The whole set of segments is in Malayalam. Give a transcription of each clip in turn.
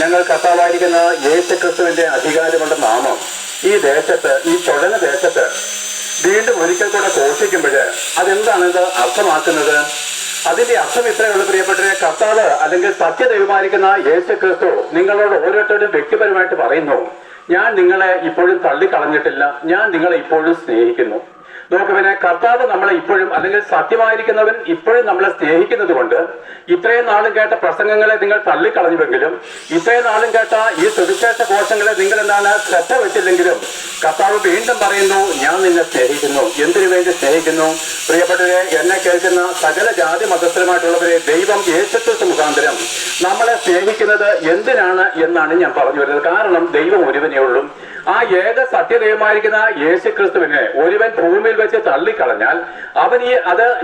ഞങ്ങൾ കർത്താവായിരിക്കുന്ന യേശു ക്രിസ്തുവിന്റെ അധികാരമുള്ള നാമം ഈ ദേശത്ത്, ഈ ചുഴന്ന ദേശത്ത് വീണ്ടും ഒരിക്കൽ കൂടെ ഘോഷിക്കുമ്പോൾ അതെന്താണ് ഇത് അർത്ഥമാക്കുന്നത്? അതിന്റെ അർത്ഥം ഇത്രയുള്ള പ്രിയപ്പെട്ടവരെ, കർത്താവ് അല്ലെങ്കിൽ സത്യദൈവമായിരിക്കുന്ന യേശു ക്രിസ്തു നിങ്ങളോട് ഓരോരുത്തരും വ്യക്തിപരമായിട്ട് പറയുന്നു, ഞാൻ നിങ്ങളെ ഇപ്പോഴും തള്ളിക്കളഞ്ഞിട്ടില്ല, ഞാൻ നിങ്ങളെ ഇപ്പോഴും സ്നേഹിക്കുന്നു. നോക്കുവിനെ, കർത്താവ് നമ്മളെ ഇപ്പോഴും, അല്ലെങ്കിൽ സത്യമായിരിക്കുന്നവൻ ഇപ്പോഴും നമ്മളെ സ്നേഹിക്കുന്നത് കൊണ്ട് ഇത്രയും നാളും കേട്ട പ്രസംഗങ്ങളെ നിങ്ങൾ തള്ളിക്കളഞ്ഞുവെങ്കിലും, ഇത്രയും നാളും കേട്ട ഈ സുവിശേഷ കോശങ്ങളെ നിങ്ങൾ എന്താണ് ശ്രദ്ധ വെച്ചില്ലെങ്കിലും, കർത്താവ് വീണ്ടും പറയുന്നു, ഞാൻ നിന്നെ സ്നേഹിക്കുന്നു. എന്തിനു വേണ്ടി സ്നേഹിക്കുന്നു? പ്രിയപ്പെട്ടവരെ, എന്നെ കേൾക്കുന്ന സകല ജാതി മതസ്ഥരുമായിട്ടുള്ളവരെ, ദൈവം യേശുക്രിസ്തു മുഖാന്തരം നമ്മളെ സ്നേഹിക്കുന്നത് എന്തിനാണ് എന്നാണ് ഞാൻ പറഞ്ഞു വരുന്നത്. കാരണം ദൈവം ഒരുവനേ ഉള്ളൂ. ആ ഏക സത്യദൈവമായിരിക്കുന്ന യേശുക്രിസ്തുവിനെ ഒരുവൻ ഭൂമിയിൽ വെച്ച് തള്ളിക്കളഞ്ഞാൽ അത്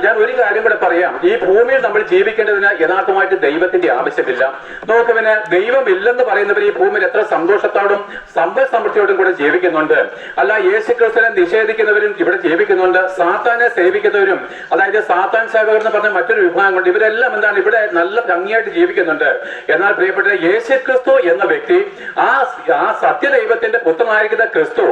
ഞാൻ ഒരു കാര്യം കൂടെ പറയാം, ഈ ഭൂമിയിൽ നമ്മൾ ജീവിക്കേണ്ടതിന് യഥാർത്ഥമായിട്ട് ദൈവത്തിന്റെ ആവശ്യമില്ല. നോക്കുവിന്, ദൈവമില്ലെന്ന് പറയുന്നവർ ഈ ഭൂമിയിൽ എത്ര സന്തോഷത്തോടും സമ്പൽ സമൃദ്ധിയോടും കൂടെ ജീവിക്കുന്നുണ്ട്. അല്ല, യേശുക്രിസ്തുവിനെ നിഷേധിക്കുന്നവരും ഇവിടെ ജീവിക്കുന്നുണ്ട്. സാത്താനെ സേവിക്കുന്നവരും, അതായത് സാത്താൻ സേവകർ എന്ന് പറഞ്ഞ മറ്റൊരു വിഭാഗം കൊണ്ട്, ഇവരെല്ലാം എന്താണ് ഇവിടെ നല്ല ഭംഗിയായിട്ട് ജീവിക്കുന്നുണ്ട്. എന്നാൽ പ്രിയപ്പെട്ട യേശുക്രിസ്തു എന്ന വ്യക്തി, ആ സത്യദൈവത്തിന്റെ പുത്രനായിരിക്കുന്ന ക്രിസ്തു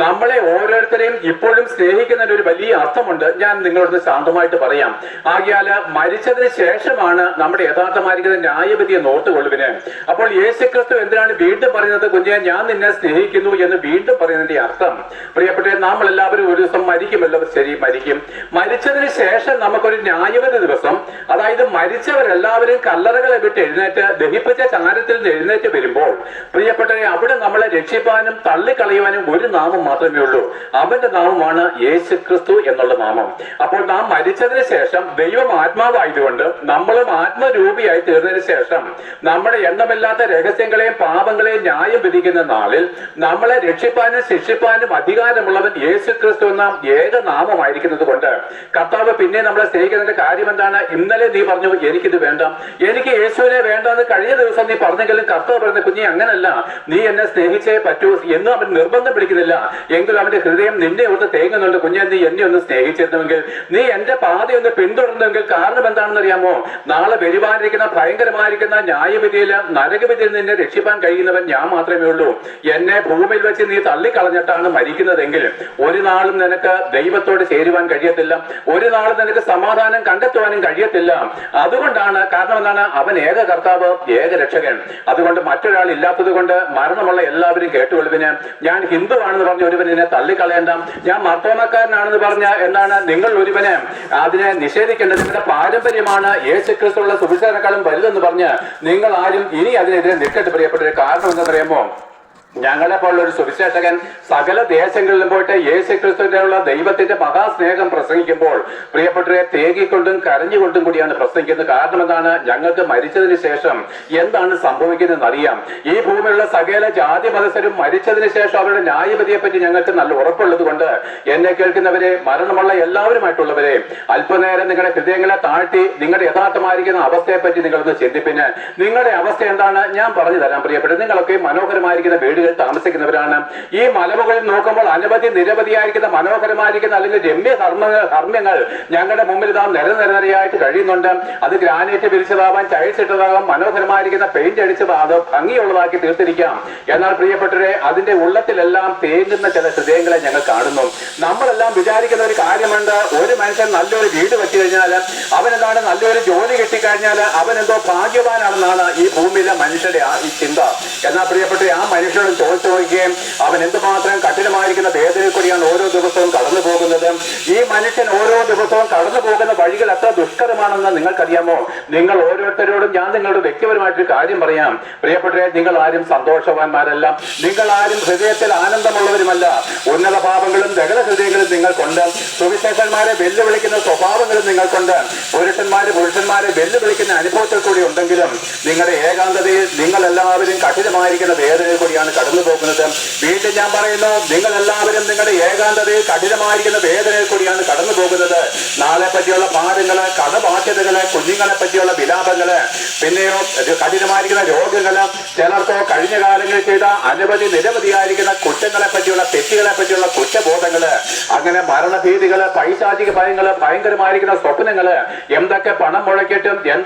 നമ്മളെ ഓരോരുത്തരെയും ഇപ്പോഴും സ്നേഹിക്കുന്നതിന് ഒരു വലിയ അർത്ഥമുണ്ട്. ഞാൻ നിങ്ങളോട് ശാന്തമായിട്ട് പറയാം. ആകിയാല് മരിച്ചതിന് ശേഷമാണ് നമ്മുടെ യഥാർത്ഥമായിരിക്കുന്ന ന്യായവിധിയെ നോർത്തുകൊള്ളുവിന്. അപ്പോൾ യേശുക്രിസ്തു എന്തിനാണ് വീണ്ടും പറയുന്നത്, കുഞ്ഞെ ഞാൻ നിന്നെ സ്നേഹിക്കുന്നു എന്ന് വീണ്ടും പറയുന്നതിന്റെ അർത്ഥം, പ്രിയപ്പെട്ട നമ്മൾ എല്ലാവരും ഒരു ദിവസം മരിക്കുമല്ലോ. ശരി, മരിക്കും. മരിച്ചതിന് ശേഷം നമുക്കൊരു ന്യായവിധി ദിവസം, അതായത് മരിച്ചവരെല്ലാവരും കല്ലറകളെ വിട്ട് എഴുന്നേറ്റ്, ദഹിപ്പിച്ച ചാരത്തിൽ നിന്ന് എഴുന്നേറ്റ് വരുമ്പോൾ, പ്രിയപ്പെട്ടവരെ, അവിടെ നമ്മളെ രക്ഷിപ്പാനും തള്ളിക്കളയുവാനും ഒരു നാമം മാത്രമേ ഉള്ളൂ. അവന്റെ നാമമാണ് യേശുക്രിസ്തു എന്നുള്ള നാമം. അപ്പോൾ നാം മരിച്ചതിന് ശേഷം ദൈവം ആത്മാവായതുകൊണ്ട് നമ്മളും ആത്മരൂപിയായി തീർന്നതിന് ശേഷം നമ്മുടെ എണ്ണമില്ലാത്ത രഹസ്യങ്ങളെയും പാപങ്ങളെയും ന്യായം വിധിക്കുന്ന നാളിൽ നമ്മളെ രക്ഷിപ്പാനും ശിക്ഷിപ്പാനും അധികാരമുള്ളവൻ യേശുക്രിസ്തു എന്ന ഏക നാമമായിരിക്കുന്നത് കൊണ്ട് കർത്താവ് പിന്നെ നമ്മളെ സ്നേഹിക്കുന്നതിന്റെ കാര്യം എന്താണ്? ഇന്നലെ നീ പറഞ്ഞു എനിക്കിത് വേണ്ട, എനിക്ക് യേശുവിനെ വേണ്ട എന്ന് കഴിഞ്ഞ ദിവസം നീ പറഞ്ഞെങ്കിലും കർത്താവ് പറയുന്ന, കുഞ്ഞെ അങ്ങനല്ല, നീ എന്നെ സ്നേഹിച്ചേ പറ്റൂ എന്ന് അവൻ നിർബന്ധം പിടിക്കുന്നില്ല. എങ്കിലും അവന്റെ ഹൃദയം നിന്നെ ഓർത്ത് തേങ്ങുന്നുണ്ട്. കുഞ്ഞെ, നീ എന്നെ ഒന്ന് സ്നേഹിച്ചിരുന്നുവെങ്കിൽ, നീ എന്റെ പാതയൊന്ന് പിന്തുടർന്നുവെങ്കിൽ, കാരണം എന്താണെന്ന് അറിയാമോ? നാളെ വരുവാനിരിക്കുന്ന ഭയങ്കരമായിരിക്കുന്ന ന്യായവിധിയില്, നരകവിധിയിൽ നിന്നെ രക്ഷിപ്പാൻ കഴിയുന്നവൻ ഞാൻ മാത്രമേ ഉള്ളൂ. എന്നെ ഭൂമിയിൽ വെച്ച് നീ തള്ളിക്കളഞ്ഞിട്ടാണ് മരിക്കുന്നതെങ്കിൽ ഒരു നാളും നിനക്ക് ദൈവത്തോട് ചേരുവാൻ കഴിയത്തില്ല, ഒരു നാളും നിനക്ക് സമാധാനം കണ്ടെത്തുവാനും കഴിയത്തില്ല. അതുകൊണ്ടാണ്, കാരണം എന്താണ്? അവൻ ഏക കർത്താവ്, ഏക രക്ഷകൻ. അതുകൊണ്ട് മറ്റൊരാൾ ഇല്ലാത്തത് കൊണ്ട് മരണമുള്ള എല്ലാവരും കേട്ടുകൊള്ളുവിന്. ഞാൻ ഹിന്ദു ആണെന്ന് പറഞ്ഞ ഒരുവനെ തള്ളിക്കളയേണ്ട, ഞാൻ മർത്തോമക്കാരനാണെന്ന് പറഞ്ഞ എന്താണ് നിങ്ങൾ ഒരുവനെ അതിനെ നിഷേധിക്കേണ്ടത്. നിങ്ങളുടെ പാരമ്പര്യമാണ് യേശുക്രിസ്തുവിന്റെ സുവിശേഷക്കാളും വലുതെന്ന് പറഞ്ഞ് നിങ്ങൾ ആരും ഇനി അതിനെതിരെ നിൽക്കട്ടെ. പ്രിയപ്പെട്ടവരെ, കാരണം എന്താണെന്നറിയാമോ? ഞങ്ങളെ പോലുള്ള ഒരു സുവിശേഷകൻ സകല ദേശങ്ങളിലും പോയിട്ട് യേശുക്രിസ്തുവിനുള്ള ദൈവത്തിന്റെ മഹാസ്നേഹം പ്രസംഗിക്കുമ്പോൾ, പ്രിയപ്പെട്ടവരെ, തേകിക്കൊണ്ടും കരഞ്ഞുകൊണ്ടും കൂടിയാണ് പ്രസംഗിക്കുന്നത്. കാരണം എന്താണ്? ഞങ്ങൾക്ക് മരിച്ചതിന് ശേഷം എന്താണ് സംഭവിക്കുന്നതെന്ന് അറിയാം. ഈ ഭൂമിയിലുള്ള സകല ജാതി മതസ്ഥരും മരിച്ചതിന് ശേഷം അവരുടെ ന്യായവിധിയെ പറ്റി ഞങ്ങൾക്ക് നല്ല ഉറപ്പുള്ളത് കൊണ്ട് എന്നെ കേൾക്കുന്നവരെ, മരണമുള്ള എല്ലാവരുമായിട്ടുള്ളവരെ, അല്പനേരം നിങ്ങളുടെ ഹൃദയങ്ങളെ താഴ്ത്തി നിങ്ങളുടെ യഥാർത്ഥമായിരിക്കുന്ന അവസ്ഥയെ പറ്റി നിങ്ങളൊന്ന് ചിന്തിപ്പിന്. നിങ്ങളുടെ അവസ്ഥ എന്താണ്? ഞാൻ പറഞ്ഞു തരാം. പ്രിയപ്പെട്ടത്, നിങ്ങളൊക്കെ മനോഹരമായിരിക്കുന്ന വീടുകൾ താമസിക്കുന്നവരാണ്. ഈ മലമുകളിൽ നോക്കുമ്പോൾ അനവധി നിരവധിയായിരിക്കുന്ന മനോഹരമായിരിക്കുന്ന അല്ലെങ്കിൽ രമ്യ കർമ്മങ്ങൾ ഞങ്ങളുടെ മുമ്പിൽ ഇതാ നിരനിരയായിട്ട് കഴിയുന്നുണ്ട്. അത് ഗ്രാനൈറ്റ് വിരിച്ചതാവാം, ടൈൽസ് ഇട്ടതാകാം, മനോഹരമായിരിക്കുന്ന പെയിന്റ് അടിച്ചത്, അത് ഭംഗിയുള്ളതാക്കി തീർത്തിരിക്കാം. എന്നാൽ പ്രിയപ്പെട്ടവരെ, അതിന്റെ ഉള്ളത്തിലെല്ലാം തേങ്ങുന്ന ചില ഹൃദയങ്ങളെ ഞങ്ങൾ കാണുന്നു. നമ്മളെല്ലാം വിചാരിക്കുന്ന ഒരു കാര്യമുണ്ട്, ഒരു മനുഷ്യൻ നല്ലൊരു വീട് വെച്ചു കഴിഞ്ഞാൽ, അവനെന്താണ് നല്ലൊരു ജോലി കിട്ടിക്കഴിഞ്ഞാൽ അവൻ എന്തോ ഭാഗ്യവാനാണെന്നാണ് ഈ ഭൂമിയിലെ മനുഷ്യരുടെ ഈ ചിന്ത. എന്നാൽ പ്രിയപ്പെട്ടവരെ, ആ മനുഷ്യരുടെ ചോദിച്ചു നോക്കുകയും അവൻ എന്തുമാത്രം കഠിനമായിരിക്കുന്ന വേദനയിൽ കൂടിയാണ് ഓരോ ദിവസവും കടന്നു പോകുന്നത്. ഈ മനുഷ്യൻ ഓരോ ദിവസവും കടന്നു പോകുന്ന വഴികൾ എത്ര ദുഷ്കരമാണെന്ന് നിങ്ങൾക്കറിയാമോ? നിങ്ങൾ ഓരോരുത്തരോടും ഞാൻ നിങ്ങളുടെ വ്യക്തിപരമായിട്ടൊരു കാര്യം പറയാം. പ്രിയപ്പെട്ടവരെ, നിങ്ങൾ ആരും സന്തോഷവാന്മാരല്ല, നിങ്ങൾ ആരും ഹൃദയത്തിൽ ആനന്ദമുള്ളവരുമല്ല. ഉന്നത ഭാവങ്ങളും ദഹന ഹൃദയങ്ങളും നിങ്ങൾക്കുണ്ട്. സുവിശേഷന്മാരെ വെല്ലുവിളിക്കുന്ന സ്വഭാവങ്ങളും നിങ്ങൾക്കുണ്ട്. പുരുഷന്മാരെ വെല്ലുവിളിക്കുന്ന അനുഭവത്തിൽ കൂടി ഉണ്ടെങ്കിലും നിങ്ങളുടെ ഏകാന്തതയിൽ നിങ്ങൾ എല്ലാവരും കഠിനമായിരിക്കുന്ന വേദനയിൽ കൂടിയാണ് കടന്നു പോകുന്നത്. വീണ്ടും ഞാൻ പറയുന്നു, നിങ്ങൾ എല്ലാവരും നിങ്ങളുടെ ഏകാന്തതയിൽ കഠിനമായിരിക്കുന്ന വേദനയിൽ കൂടിയാണ് കടന്നു പോകുന്നത്. നാളെ പറ്റിയുള്ള ഭാരങ്ങള്, കടബാധ്യതകള്, കുഞ്ഞുങ്ങളെ പറ്റിയുള്ള വിലാപങ്ങള്, പിന്നെയോ കഠിനമായിരിക്കുന്ന രോഗങ്ങള്, ചിലർക്കോ കഴിഞ്ഞ കാലങ്ങളിൽ ചെയ്ത നിരവധിയായിരിക്കുന്ന കുറ്റങ്ങളെ പറ്റിയുള്ള, തെറ്റുകളെ പറ്റിയുള്ള കുറ്റബോധങ്ങള്, അങ്ങനെ മരണഭീതികള്, പൈശാചിക ഭയങ്ങള്, ഭയങ്കരമായിരിക്കുന്ന സ്വപ്നങ്ങള്, എന്തൊക്കെ പണം മുടക്കിയിട്ടും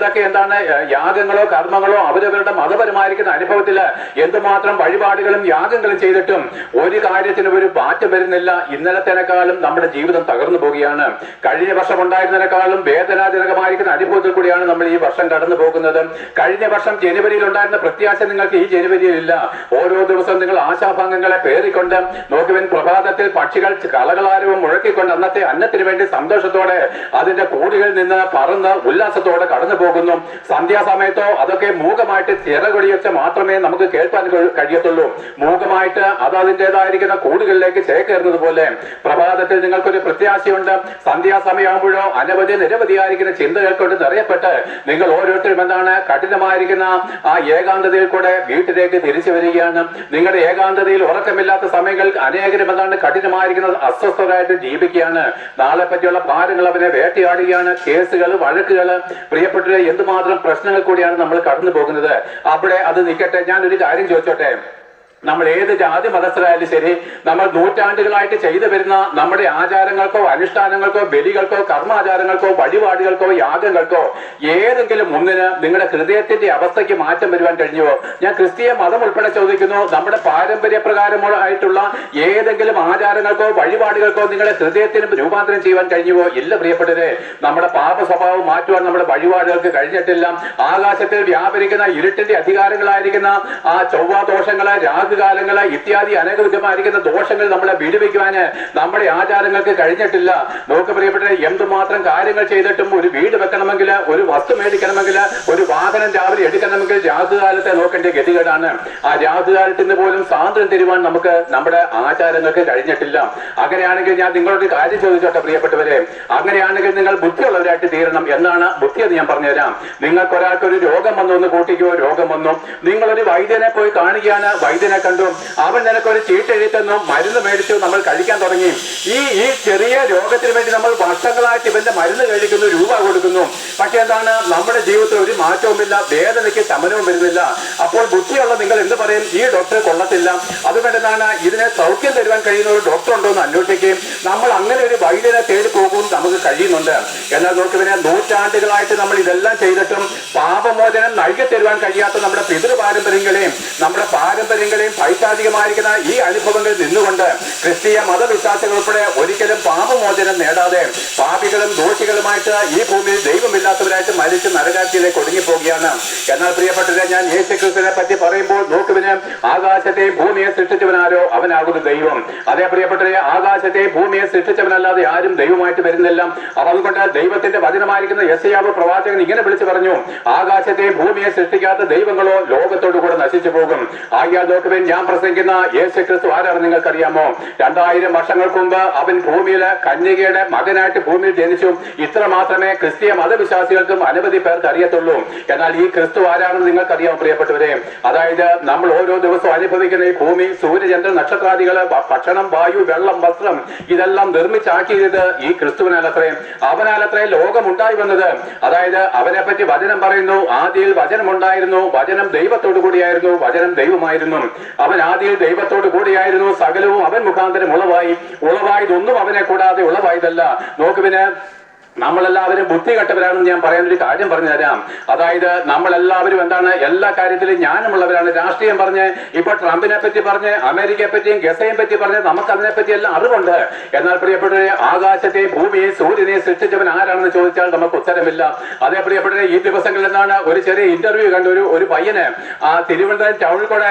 എന്താണ് യാഗങ്ങളോ കർമ്മങ്ങളോ അവരവരുടെ മതപരമായിരിക്കുന്ന അനുഭവത്തില് എന്തുമാത്രം വഴിപാടുകളും യാഗങ്ങളും ചെയ്തിട്ടും ഒരു കാര്യത്തിനും ഒരു മാറ്റം വരുന്നില്ല. ഇന്നലത്തേക്കാളും നമ്മുടെ ജീവിതം തകർന്നു പോവുകയാണ്. കഴിഞ്ഞ വർഷം ഉണ്ടായിരുന്നതിനേക്കാളും വേദനാജനകമായിരിക്കുന്ന അനുഭവത്തിൽ കൂടിയാണ് നമ്മൾ ഈ വർഷം കടന്നു പോകുന്നത്. കഴിഞ്ഞ വർഷം ജനുവരിയിൽ ഉണ്ടായിരുന്ന പ്രത്യാശ നിങ്ങൾക്ക് ഈ ജനുവരിയിൽ ഇല്ല. ഓരോ ദിവസവും നിങ്ങൾ ആശാഭംഗങ്ങളെ പേറിക്കൊണ്ട് നോക്കുവിൻ. പ്രഭാതത്തിൽ പക്ഷികൾ കളകളാരവും മുഴക്കിക്കൊണ്ട് അന്നത്തെ അന്നത്തിന് വേണ്ടി സന്തോഷത്തോടെ അതിന്റെ കൂടുകളിൽ നിന്ന് പറന്ന് ഉല്ലാസത്തോടെ കടന്നു പോകുന്നു. സന്ധ്യാസമയത്തോ അതൊക്കെ മൂകമായിട്ട് ചിറകൊടിയൊച്ച മാത്രമേ നമുക്ക് കേൾക്കാൻ കഴിയത്തുള്ളൂ. മൂകമായിട്ട് അത് അതിൻ്റെതായിരിക്കുന്ന കൂടുകളിലേക്ക് ചേക്കേറുന്നത് പോലെ പ്രഭാതത്തിൽ നിങ്ങൾക്കൊരു പ്രത്യാശയുണ്ട്. സന്ധ്യാസമയമാകുമ്പോഴോ നിരവധിയായിരിക്കുന്ന ചിന്തകൾ കൊണ്ട് നിറയപ്പെട്ട് നിങ്ങൾ ഓരോരുത്തരും കഠിനമായിരിക്കുന്ന ആ ഏകാന്തതയിൽ കൂടെ വീട്ടിലേക്ക് തിരിച്ചു വരികയാണ്. നിങ്ങളുടെ ഏകാന്തതയിൽ ഉറക്കമില്ലാത്ത സമയങ്ങൾ അനേകരും കഠിനമായിരിക്കുന്ന അസ്വസ്ഥരായിട്ട് ജീവിക്കുകയാണ്. നാളെ പറ്റിയുള്ള ഭാരങ്ങൾ അവരെ വേട്ടയാടുകയാണ്. കേസുകൾ, വഴക്കുകൾ, പ്രിയപ്പെട്ടവരെ എന്തുമാത്രം പ്രശ്നങ്ങൾ കൂടിയാണ് നമ്മൾ കടന്നു പോകുന്നത്. അവിടെ അത് നിൽക്കട്ടെ, ഞാനൊരു കാര്യം ചോദിച്ചോട്ടെ. നമ്മൾ ഏത് ജാതി മതസ്ഥരായാലും ശരി, നമ്മൾ നൂറ്റാണ്ടുകളായിട്ട് ചെയ്തു വരുന്ന നമ്മുടെ ആചാരങ്ങൾക്കോ അനുഷ്ഠാനങ്ങൾക്കോ ബലികൾക്കോ കർമാചാരങ്ങൾക്കോ വഴിപാടുകൾക്കോ യാഗങ്ങൾക്കോ ഏതെങ്കിലും ഒന്നിന് നിങ്ങളുടെ ഹൃദയത്തിന്റെ അവസ്ഥയ്ക്ക് മാറ്റം വരുവാൻ കഴിഞ്ഞുവോ? ഞാൻ ക്രിസ്തീയ മതം ഉൾപ്പെടെ ചോദിക്കുന്നു. നമ്മുടെ പാരമ്പര്യപ്രകാരമായിട്ടുള്ള ഏതെങ്കിലും ആചാരങ്ങൾക്കോ വഴിപാടുകൾക്കോ നിങ്ങളുടെ ഹൃദയത്തിന് രൂപാന്തരം ചെയ്യുവാൻ കഴിഞ്ഞുവോ? ഇല്ല പ്രിയപ്പെട്ടവരെ. നമ്മുടെ പാപ സ്വഭാവം മാറ്റുവാൻ നമ്മുടെ വഴിപാടുകൾക്ക് കഴിഞ്ഞിട്ടില്ല. ആകാശത്തിൽ വ്യാപരിക്കുന്ന ഇരുട്ടിന്റെ അധികാരങ്ങളായിരിക്കുന്ന ആ ചൊവ്വാദോഷങ്ങളെ, കാലങ്ങളെ ഇത്യാദി അനേകവിധമായിരിക്കുന്ന ദോഷങ്ങൾ നമ്മളെ വിടുവിക്കുവാന് നമ്മുടെ ആചാരങ്ങൾക്ക് കഴിഞ്ഞിട്ടില്ല. നോക്ക് പ്രിയപ്പെട്ട, എന്തുമാത്രം കാര്യങ്ങൾ ചെയ്തിട്ടും ഒരു വീട് വെക്കണമെങ്കിൽ, ഒരു വസ്തു മേടിക്കണമെങ്കിൽ, ഒരു വാഹനം രാവിലെ എടുക്കണമെങ്കിൽ രാഹുകാലത്തെ നോക്കേണ്ട ഗതികേടാണ്. ആ രാഹുകാലത്ത് നിന്ന് പോലും സ്വാതന്ത്ര്യം തരുവാൻ നമുക്ക് നമ്മുടെ ആചാരങ്ങൾക്ക് കഴിഞ്ഞിട്ടില്ല. അങ്ങനെയാണെങ്കിൽ ഞാൻ നിങ്ങളോട് കാര്യം ചോദിച്ചോട്ടെ പ്രിയപ്പെട്ടവരെ. അങ്ങനെയാണെങ്കിൽ നിങ്ങൾ ബുദ്ധിയുള്ളവരായിട്ട് തീരണം. എന്നാണ് ബുദ്ധി എന്ന് ഞാൻ പറഞ്ഞുതരാം. നിങ്ങൾക്ക് ഒരാൾക്ക് ഒരു രോഗം വന്നു എന്ന് കൂട്ടിക്കോ, രോഗം വന്നു, നിങ്ങളൊരു വൈദ്യനെ പോയി കാണുകയാണ്. വൈദ്യനെ കണ്ടു, അവൻ നിനക്കൊരു ചീട്ടെഴുതി തന്നു, മരുന്ന് മേടിച്ചു, നമ്മൾ കഴിക്കാൻ തുടങ്ങി. ഈ ചെറിയ രോഗത്തിന് വേണ്ടി നമ്മൾ വർഷങ്ങളായിട്ട് ഇവന്റെ മരുന്ന് കഴിക്കുന്നു, രൂപ കൊടുക്കുന്നു. പക്ഷെ നമ്മുടെ ജീവിതത്തിൽ ഒരു മാറ്റവുമില്ല, വേദനയ്ക്ക് ശമനവും വരുന്നില്ല. അപ്പോൾ ബുദ്ധിയുള്ള നിങ്ങൾ എന്ത് പറയും? ഈ ഡോക്ടറെ കൊള്ളത്തില്ല. അതുകൊണ്ട് ഇതിനെ സൗഖ്യം തരുവാൻ കഴിയുന്ന ഒരു ഡോക്ടർ ഉണ്ടോ എന്ന് അന്വേഷിക്കുകയും നമ്മൾ അങ്ങനെ ഒരു വൈദ്യനെ തേടി പോകും നമുക്ക് കഴിയുന്നുണ്ട്. എന്നാൽ നോക്കുവിനെ, നൂറ്റാണ്ടുകളായിട്ട് നമ്മൾ ഇതെല്ലാം ചെയ്തിട്ടും പാപമോചനം നൽകി തരുവാൻ കഴിയാത്ത നമ്മുടെ പിതൃ പാരമ്പര്യങ്ങളെയും നമ്മുടെ പാരമ്പര്യങ്ങളെയും പൈശാചികമായിരിക്കുന്ന ഈ അനുഭവങ്ങളിൽ നിന്നുകൊണ്ട് ക്രിസ്തീയ മതവിശ്വാസികൾ ഉൾപ്പെടെ ഒരിക്കലും പാപമോചനം നേടാതെ പാപികളും ദോഷികളുമായിട്ട് ഈ ഭൂമിയിൽ ദൈവമില്ലാത്തവരായിട്ട് മരിച്ച് നരകാറ്റിലേക്ക് ഒടുങ്ങിപ്പോവുകയാണ്. എന്നാൽ പ്രിയപ്പെട്ടവരെ, ഞാൻ യേശുക്രിസ്തുവിനെ പറ്റി പറയുമ്പോൾ നോക്കുവിന്, ആകാശത്തെയും ഭൂമിയെ സൃഷ്ടിച്ചവനാരോ അവനാകുന്നു ദൈവം. അതേ പ്രിയപ്പെട്ടവരെ, ആകാശത്തെയും ഭൂമിയെ സൃഷ്ടിച്ചവനല്ലാതെ ആരും ദൈവമായിട്ട് വരുന്നില്ല. അതുകൊണ്ട് ദൈവത്തിന്റെ വചനമായിരിക്കുന്ന യെശയ്യാവ് പ്രവാചകൻ ഇങ്ങനെ വിളിച്ചു പറഞ്ഞു, ആകാശത്തെയും ഭൂമിയെ സൃഷ്ടിക്കാത്ത ദൈവങ്ങളോ ലോകത്തോടു കൂടെ നശിച്ചു പോകും. ആകിയാൽ നോക്കുവിൻ, ഞാൻ പ്രസംഗിക്കുന്ന യേശുക്രിസ്തു ആരാണ് നിങ്ങൾക്കറിയാമോ? 2000 വർഷങ്ങൾക്ക് മുമ്പ് അവൻ ഭൂമിയിലെ കന്യകയുടെ മകനായിട്ട് ഭൂമിയിൽ ജനിച്ചു. ഇത്ര മാത്രമേ ക്രിസ്തീയ മതവിശ്വാസികൾക്കും അനവധി പേർക്ക് അറിയത്തുള്ളൂ. എന്നാൽ ഈ ക്രിസ്തു ആരാണെന്ന് നിങ്ങൾക്കറിയാമോ പ്രിയപ്പെട്ടവരെ? അതായത് നമ്മൾ ഓരോ ദിവസവും അനുഭവിക്കുന്ന ഈ ഭൂമി, സൂര്യചന്ദ്രൻ, നക്ഷത്രാദികള്, ഭക്ഷണം, വായു, വെള്ളം, വസ്ത്രം, ഇതെല്ലാം നിർമ്മിച്ചാക്കിയത് ഈ ക്രിസ്തുവിനാലത്രേ. അവനാലത്രേ ലോകം ഉണ്ടായി വന്നത്. അതായത് അവനെ പറ്റി വചനം പറയുന്നു, ആദിയിൽ വചനമുണ്ടായിരുന്നു, വചനം ദൈവത്തോടു കൂടിയായിരുന്നു, വചനം ദൈവമായിരുന്നു. അവൻ ആദിയിൽ ദൈവത്തോട് കൂടിയായിരുന്നു, സകലവും അവൻ മുഖാന്തരം ഉളവായതൊന്നും അവനെ കൂടാതെ ഉളവായതല്ല. നോക്കുവിന്, നമ്മളെല്ലാവരും ബുദ്ധി കെട്ടവരാണെന്ന് ഞാൻ പറയാനൊരു കാര്യം പറഞ്ഞു തരാം. അതായത് നമ്മളെല്ലാവരും എല്ലാ കാര്യത്തിലും ജ്ഞാനമുള്ളവരാണ്. രാഷ്ട്രീയം പറഞ്ഞ്, ഇപ്പൊ ട്രംപിനെ പറ്റി പറഞ്ഞ്, അമേരിക്കയെ പറ്റിയും ഗസയെ പറ്റി പറഞ്ഞ് നമുക്ക് അതിനെ പറ്റി എല്ലാം അറിവുണ്ട്. എന്നാൽ പ്രിയപ്പെട്ടവരെ, ആകാശത്തെയും ഭൂമിയെയും സൂര്യനെയും സൃഷ്ടിച്ചവൻ ആരാണെന്ന് ചോദിച്ചാൽ നമുക്ക് ഉത്തരമില്ല. അതേ പ്രിയപ്പെട്ടവരെ, ഈ ദിവസങ്ങളിൽ ഒരു ചെറിയ ഇന്റർവ്യൂ കണ്ടു. ഒരു പയ്യന് ആ തിരുവനന്തപുരം ടൗണിൽ കൂടെ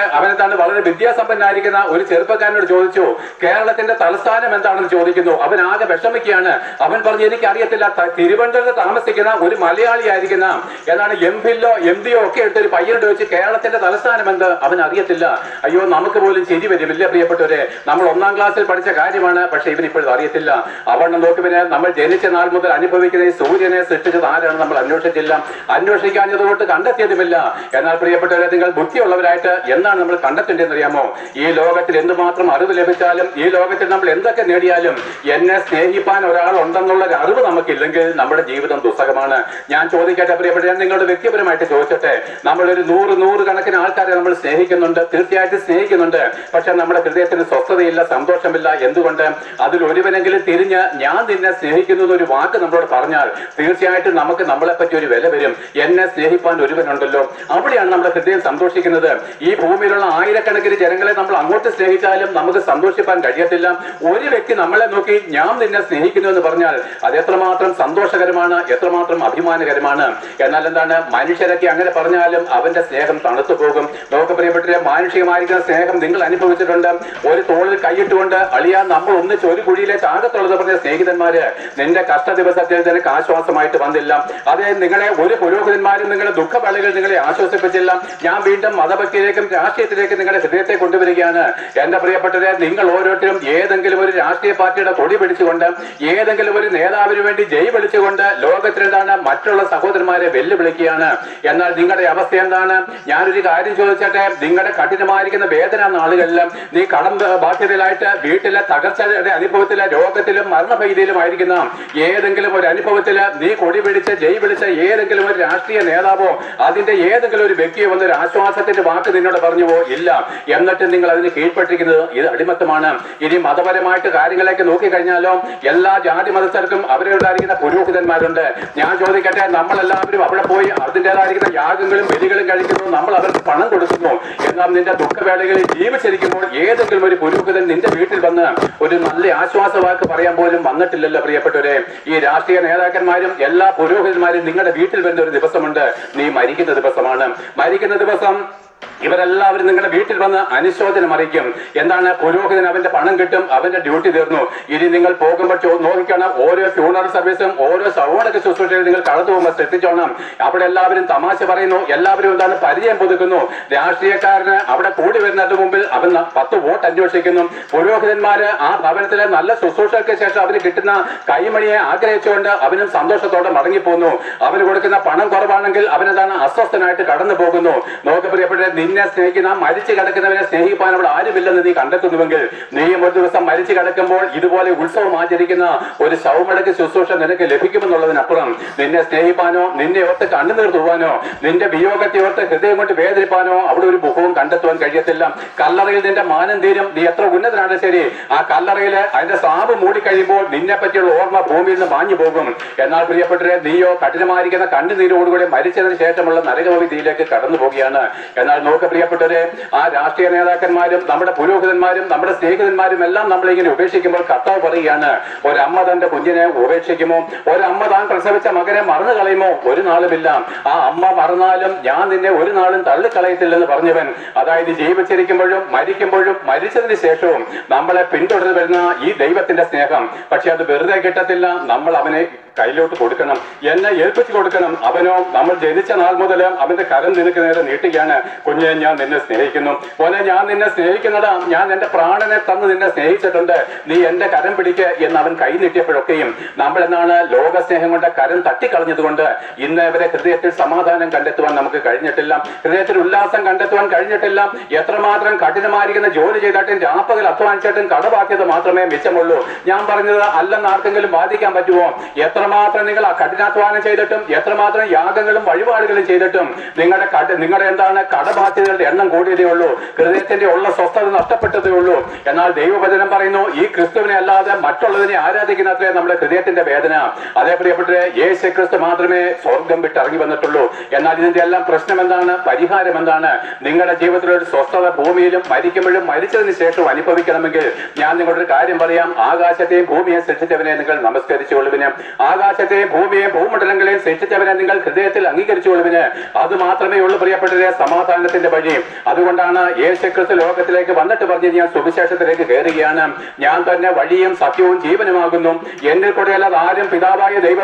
വളരെ വിദ്യാസമ്പന്നായിരിക്കുന്ന ഒരു ചെറുപ്പക്കാരനോട് ചോദിച്ചു, കേരളത്തിന്റെ തലസ്ഥാനം എന്താണെന്ന് ചോദിക്കുന്നു. അവൻ ആകെ വിഷമിക്കുകയാണ്. അവൻ പറഞ്ഞു, എനിക്കറിയത്തില്ല, തിരുവനന്തപുരത്ത് താമസിക്കുന്ന ഒരു മലയാളിയായിരിക്കുന്ന എന്നാണ് MPhilോ MDയോ ഒക്കെ എടുത്തൊരു പയ്യനോട് വെച്ച് കേരളത്തിന്റെ തലസ്ഥാനം എന്ത് അവൻ അറിയത്തില്ല. അയ്യോ, നമുക്ക് പോലും ചിരി വരും. ഇല്ല പ്രിയപ്പെട്ടവരെ, നമ്മൾ 1ാം ക്ലാസ്സിൽ പഠിച്ച കാര്യമാണ്, പക്ഷെ ഇവനിപ്പോഴും അറിയത്തില്ല. അവണ്ണം നോക്കി പിന്നെ നമ്മൾ ജനിച്ച നാൾ മുതൽ അനുഭവിക്കുന്ന ഈ സൂര്യനെ സൃഷ്ടിച്ചത് ആരാണ് നമ്മൾ അന്വേഷിച്ചില്ല, അന്വേഷിക്കാഞ്ഞതുകൊണ്ട് കണ്ടെത്തിയതുമില്ല. എന്നാൽ പ്രിയപ്പെട്ടവരെ, നിങ്ങൾ ബുദ്ധിയുള്ളവരായിട്ട് എന്നാണ് നമ്മൾ കണ്ടെത്തേണ്ടതെന്ന് അറിയാമോ? ഈ ലോകത്തിൽ എന്തുമാത്രം അറിവ് ലഭിച്ചാലും, ഈ ലോകത്തിൽ നമ്മൾ എന്തൊക്കെ നേടിയാലും, എന്നെ സ്നേഹിപ്പാൻ ഒരാൾ ഉണ്ടെന്നുള്ള ഒരു അറിവ് നമുക്കില്ലെങ്കിൽ നമ്മുടെ ജീവിതം ദുസ്സഹമാണ്. ഞാൻ ചോദിക്കട്ടെ പ്രിയപ്പെട്ട, ഞാൻ നിങ്ങളുടെ വ്യക്തിപരമായിട്ട് ചോദിച്ചട്ടെ, നമ്മളൊരു 100 കണക്കിന് ആൾക്കാരെ നമ്മൾ സ്നേഹിക്കുന്നുണ്ട്, തീർച്ചയായിട്ടും സ്നേഹിക്കുന്നുണ്ട്. പക്ഷെ നമ്മുടെ ഹൃദയത്തിന് സ്വസ്ഥതയില്ല, സന്തോഷമില്ല. എന്തുകൊണ്ട്? അതിൽ ഒരുവനെങ്കിലും തിരിഞ്ഞ് ഞാൻ നിന്നെ സ്നേഹിക്കുന്നു എന്നൊരു വാക്ക് നമ്മളോട് പറഞ്ഞാൽ തീർച്ചയായിട്ടും നമുക്ക് നമ്മളെ പറ്റി ഒരു വില വരും. എന്നെ സ്നേഹിപ്പാൻ ഒരുവനുണ്ടല്ലോ, അവിടെയാണ് നമ്മുടെ ഹൃദയം സന്തോഷിക്കുന്നത്. ഈ ഭൂമിയിലുള്ള ആയിരക്കണക്കിന് ജനങ്ങളെ നമ്മൾ അങ്ങോട്ട് സ്നേഹിച്ചാലും നമുക്ക് സന്തോഷിപ്പാൻ കഴിയത്തില്ല. ഒരു വ്യക്തി നമ്മളെ നോക്കി ഞാൻ നിന്നെ സ്നേഹിക്കുന്നു എന്ന് പറഞ്ഞാൽ അത് എത്രമാത്രം സന്തോഷകരമാണ്, എത്രമാത്രം അഭിമാനകരമാണ്. എന്നാൽ എന്താണ്, മനുഷ്യരൊക്കെ അങ്ങനെ പറഞ്ഞാലും അവന്റെ സ്നേഹം തണുത്തു പോകും. നമുക്ക് പ്രിയപ്പെട്ട മാനുഷികമായിരിക്കുന്ന സ്നേഹം നിങ്ങൾ അനുഭവിച്ചിട്ടുണ്ട്. ഒരു തോളിൽ കൈയിട്ടുകൊണ്ട് അളിയാൻ നമ്മൾ ഒന്നിച്ച് ഒരു കുഴിയിലെ ചാകത്തുള്ളത് പറഞ്ഞ സ്നേഹിതന്മാര് നിന്റെ കഷ്ട ദിവസത്തിൽ നിനക്ക് ആശ്വാസമായിട്ട് വന്നില്ല. അതേ, നിങ്ങളെ ഒരു പുരോഹിതന്മാരും നിങ്ങളുടെ ദുഃഖവേളകൾ നിങ്ങളെ ആശ്വസിപ്പിച്ചില്ല. ഞാൻ വീണ്ടും മതഭക്തിയിലേക്കും രാഷ്ട്രീയത്തിലേക്കും നിങ്ങളുടെ ഹൃദയത്തെ കൊണ്ടുവരികയാണ്. എന്റെ പ്രിയപ്പെട്ടവരെ, നിങ്ങൾ ഓരോരുത്തരും ഏതെങ്കിലും ഒരു രാഷ്ട്രീയ പാർട്ടിയുടെ കൊടി പിടിച്ചുകൊണ്ട്, ഏതെങ്കിലും ഒരു നേതാവിന് വേണ്ടി ജയ് വിളിച്ചുകൊണ്ട് ലോകത്തിലെന്താണ് മറ്റുള്ള സഹോദരന്മാരെ വെല്ലുവിളിക്കുകയാണ്. എന്നാൽ നിങ്ങളുടെ അവസ്ഥ എന്താണ്? ഞാനൊരു കാര്യം ചോദിച്ചട്ടെ, നിങ്ങളുടെ കഠിനമായിരിക്കുന്ന വേദന നാളുകളിലും നീ കടം ബാധ്യതയിലായിട്ട് വീട്ടിലെ തകർച്ചയുടെ അനുഭവത്തിലെ രോഗത്തിലും മരണഭീതിയിലുമായിരിക്കുന്ന ഏതെങ്കിലും ഒരു അനുഭവത്തിൽ നീ കൊടി പിടിച്ച് ജയ് വിളിച്ച ഏതെങ്കിലും ഒരു രാഷ്ട്രീയ നേതാവോ അതിന്റെ ഏതെങ്കിലും ഒരു വ്യക്തിയോ വന്നൊരു ആശ്വാസത്തിന്റെ വാക്ക് നിന്നോട് പറഞ്ഞുവോ? ഇല്ല. എന്നിട്ട് നിങ്ങൾ അതിന് കീഴ്പ്പെട്ടിരിക്കുന്നത് ഇത് അടിമത്തമാണ്. ഇനി മതപരമായിട്ട് കാര്യങ്ങളൊക്കെ നോക്കിക്കഴിഞ്ഞാലോ എല്ലാ ജാതി മതസ്ഥർക്കും അവരുണ്ടായിരിക്കുന്ന പുരോഹിതന്മാരുണ്ട്. ഞാൻ ചോദിക്കട്ടെ, നമ്മളെല്ലാവരും അവിടെ പോയി അതിൻ്റെതായിരിക്കുന്ന യാഗങ്ങളും ബലികളും കഴിക്കുന്നു, നമ്മൾ അവർക്ക് പണം കൊടുക്കുന്നു. എന്നാൽ നിന്റെ ദുഃഖവേളകളിൽ ജീവിച്ചിരിക്കുമ്പോൾ ഏതെങ്കിലും ഒരു പുരോഹിതൻ നിന്റെ വീട്ടിൽ വന്ന് ഒരു നല്ല ആശ്വാസവാക്ക് പറയാൻ പോലും വന്നിട്ടില്ലല്ലോ പ്രിയപ്പെട്ടവരെ. ഈ രാഷ്ട്രീയ നേതാക്കന്മാരും എല്ലാ പുരോഹിതന്മാരും നിങ്ങളുടെ വീട്ടിൽ വരുന്ന ഒരു ദിവസമുണ്ട്, നീ മരിക്കുന്ന ദിവസമാണ്. മരിക്കുന്ന ദിവസം ഇവരെല്ലാവരും നിങ്ങളുടെ വീട്ടിൽ വന്ന് അനുശോചനം അറിയിക്കും. എന്താണ്? പുരോഹിതൻ അവന്റെ പണം കിട്ടും, അവന്റെ ഡ്യൂട്ടി തീർന്നു. ഇനി നിങ്ങൾ പോകുമ്പോൾ നോക്കണം, ഓരോ ഫ്യൂണറൽ സർവീസും ഓരോ ശവമടക്ക ശുശ്രൂഷയിൽ നിങ്ങൾ കടന്നു പോകുമ്പോൾ ശ്രദ്ധിച്ചോണം. അവിടെ എല്ലാവരും തമാശ പറയുന്നു, എല്ലാവരും എന്താണ് പരിചയം പുതുക്കുന്നു. രാഷ്ട്രീയക്കാരന് അവിടെ കൂടി വരുന്നതിന് മുമ്പിൽ അവൻ 10 വോട്ട് അന്വേഷിക്കുന്നു. പുരോഹിതന്മാര് ആ ഭവനത്തിലെ നല്ല ശുശ്രൂഷയ്ക്ക് ശേഷം അവന് കിട്ടുന്ന കൈമണിയെ ആഗ്രഹിച്ചുകൊണ്ട് അവനും സന്തോഷത്തോടെ മടങ്ങിപ്പോകുന്നു. അവന് കൊടുക്കുന്ന പണം കുറവാണെങ്കിൽ അവനെന്താണ് അസ്വസ്ഥനായിട്ട് കടന്നു പോകുന്നു. നോക്ക് പ്രിയപ്പെട്ട, നിന്നെ സ്നേഹിക്കുന്ന മരിച്ചു കിടക്കുന്നവനെ സ്നേഹിപ്പാൻ അവിടെ ആരുമില്ലെന്ന് നീ കണ്ടെത്തുന്നുവെങ്കിൽ നീയും ഒരു ദിവസം മരിച്ചു കിടക്കുമ്പോൾ ഇതുപോലെ ഉത്സവം ആചരിക്കുന്ന ഒരു ശവമടക്ക് ശുശ്രൂഷ നിനക്ക് ലഭിക്കുമെന്നുള്ളതിനപ്പുറം നിന്നെ സ്നേഹിപ്പാനോ നിന്നെ ഓർത്ത് കണ്ണുനീർ തൂവാനോ നിന്റെ വിയോഗത്തെ ഓർത്ത് ഹൃദയം കൊണ്ട് വേദനിപ്പാനോ അവിടെ ഒരു മുഖവും കണ്ടെത്തുവാൻ കഴിയത്തില്ല. കല്ലറയിൽ നിന്റെ മാനം തീരും. നീ എത്ര ഉന്നതനാണ് ശരി, ആ കല്ലറയില് അതിന്റെ സാബ് മൂടിക്കഴിയുമ്പോൾ നിന്നെ പറ്റിയുള്ള ഓർമ്മ ഭൂമിയിൽ നിന്ന് മാഞ്ഞു പോകും. എന്നാൽ പ്രിയപ്പെട്ടവരെ, നീയോ കഠിനമായിരിക്കുന്ന കണ്ണുനീരോടുകൂടി മരിച്ചതിന് ശേഷമുള്ള നരകവിധിയിലേക്ക് കടന്നു പോവുകയാണ്. എന്നാൽ നോക്ക് പ്രിയപ്പെട്ടവരെ, ആ രാഷ്ട്രീയ നേതാക്കന്മാരും നമ്മുടെ പുരോഹിതന്മാരും നമ്മുടെ സ്നേഹിതന്മാരും എല്ലാം നമ്മളിങ്ങനെ ഉപേക്ഷിക്കുമ്പോൾ കർത്താവ് പറയുകയാണ്, ഒരമ്മ തന്റെ കുഞ്ഞിനെ ഉപേക്ഷിക്കുമോ? ഒരമ്മ താൻ പ്രസവിച്ച മകനെ മറന്നു കളയുമോ? ഒരു നാളുമില്ല. ആ അമ്മ മറന്നാലും ഞാൻ നിന്നെ ഒരു നാളും തള്ളിക്കളയത്തില്ലെന്ന് പറഞ്ഞവൻ, അതായത് ജീവിച്ചിരിക്കുമ്പോഴും മരിക്കുമ്പോഴും മരിച്ചതിന് ശേഷവും നമ്മളെ പിന്തുടർന്ന് വരുന്ന ഈ ദൈവത്തിന്റെ സ്നേഹം. പക്ഷെ അത് വെറുതെ കിട്ടത്തില്ല. നമ്മൾ അവനെ കയ്യിലോട്ട് കൊടുക്കണം, എന്നെ ഏൽപ്പിച്ചു കൊടുക്കണം. അവനോ നമ്മൾ ജനിച്ച നാൾ മുതൽ അവന്റെ കരം നിനക്ക് നേരെ നീട്ടുകയാണ്. കുഞ്ഞെ, ഞാൻ നിന്നെ സ്നേഹിക്കുന്നു. മോനെ, ഞാൻ നിന്നെ സ്നേഹിക്കുന്നതാ. ഞാൻ എന്റെ പ്രാണനെ തന്ന് നിന്നെ സ്നേഹിച്ചിട്ടുണ്ട്. നീ എന്റെ കരം പിടിക്ക് എന്ന് അവൻ കൈ നീട്ടിയപ്പോഴൊക്കെയും നമ്മൾ എന്നാണ് ലോകസ്നേഹം കൊണ്ട് കരം തട്ടിക്കളഞ്ഞതുകൊണ്ട് ഇന്ന് ഇവരെ ഹൃദയത്തിൽ സമാധാനം കണ്ടെത്തുവാൻ നമുക്ക് കഴിഞ്ഞിട്ടില്ല. ഹൃദയത്തിൽ ഉല്ലാസം കണ്ടെത്തുവാൻ കഴിഞ്ഞിട്ടില്ല. എത്രമാത്രം കഠിനമായിരിക്കുന്ന ജോലി ചെയ്തിട്ടും രാപ്പകൽ അധ്വാനിച്ചിട്ടും കടബാധ്യത മാത്രമേ മിച്ചമുള്ളൂ. ഞാൻ പറഞ്ഞത് അല്ലെന്ന് ആർക്കെങ്കിലും ബാധിക്കാൻ പറ്റുമോ? എത്രമാത്രം നിങ്ങൾ കഠിനാധ്വാനം ചെയ്തിട്ടും എത്രമാത്രം യാഗങ്ങളും വഴിപാടുകളും ചെയ്തിട്ടും നിങ്ങളുടെ എന്താണ് കടബാധ്യതകളുടെ എണ്ണം കൂടിയതേ ഉള്ളൂ. ഹൃദയത്തിന്റെ ഉള്ള സ്വസ്ഥത നഷ്ടപ്പെട്ടതേ ഉള്ളൂ. എന്നാൽ ദൈവവചനം പറയുന്നു, ഈ ക്രിസ്തുവിനെ അല്ലാതെ മറ്റുള്ളതിനെ ആരാധിക്കുന്നത്രേ നമ്മുടെ ഹൃദയത്തിന്റെ വേദന. അതേ പ്രിയപ്പെട്ടവരെ, യേശു ക്രിസ്തു മാത്രമേ സ്വർഗം വിട്ട് ഇറങ്ങി വന്നിട്ടുള്ളൂ. എന്നാൽ ഇതിന്റെ എല്ലാം പ്രശ്നം എന്താണ്? പരിഹാരം എന്താണ്? നിങ്ങളുടെ ജീവിതത്തിലൊരു സ്വസ്ഥത ഭൂമിയിലും മരിക്കുമ്പോഴും മരിച്ചതിന് ശേഷം അനുഭവിക്കണമെങ്കിൽ ഞാൻ നിങ്ങളൊരു കാര്യം പറയാം. ആകാശത്തെയും ഭൂമിയെ സൃഷ്ടിച്ചവനെ നിങ്ങൾ നമസ്കരിച്ചുകൊള്ളുവിന്. ആകാശത്തെയും ഭൂമിയെയും ഭൂമണ്ഡലങ്ങളെയും സൃഷ്ടിച്ചവനെ നിങ്ങൾ ഹൃദയത്തിൽ അംഗീകരിച്ചുകൊള്ളുവിന്. അത് മാത്രമേ ഉള്ളൂ പ്രിയപ്പെട്ടവരെ സമാധാനത്തിന്റെ വഴി. അതുകൊണ്ടാണ് യേശുക്രിസ്തു ലോകത്തിലേക്ക് വന്നിട്ട് പറഞ്ഞ് ഞാൻ സുവിശേഷത്തിലേക്ക് കയറുകയാണ്. ഞാൻ തന്നെ വഴിയും സത്യവും ജീവനുമാകുന്നു, എന്നിൽ കൂടെയല്ലാതെ ആരും പിതാവായ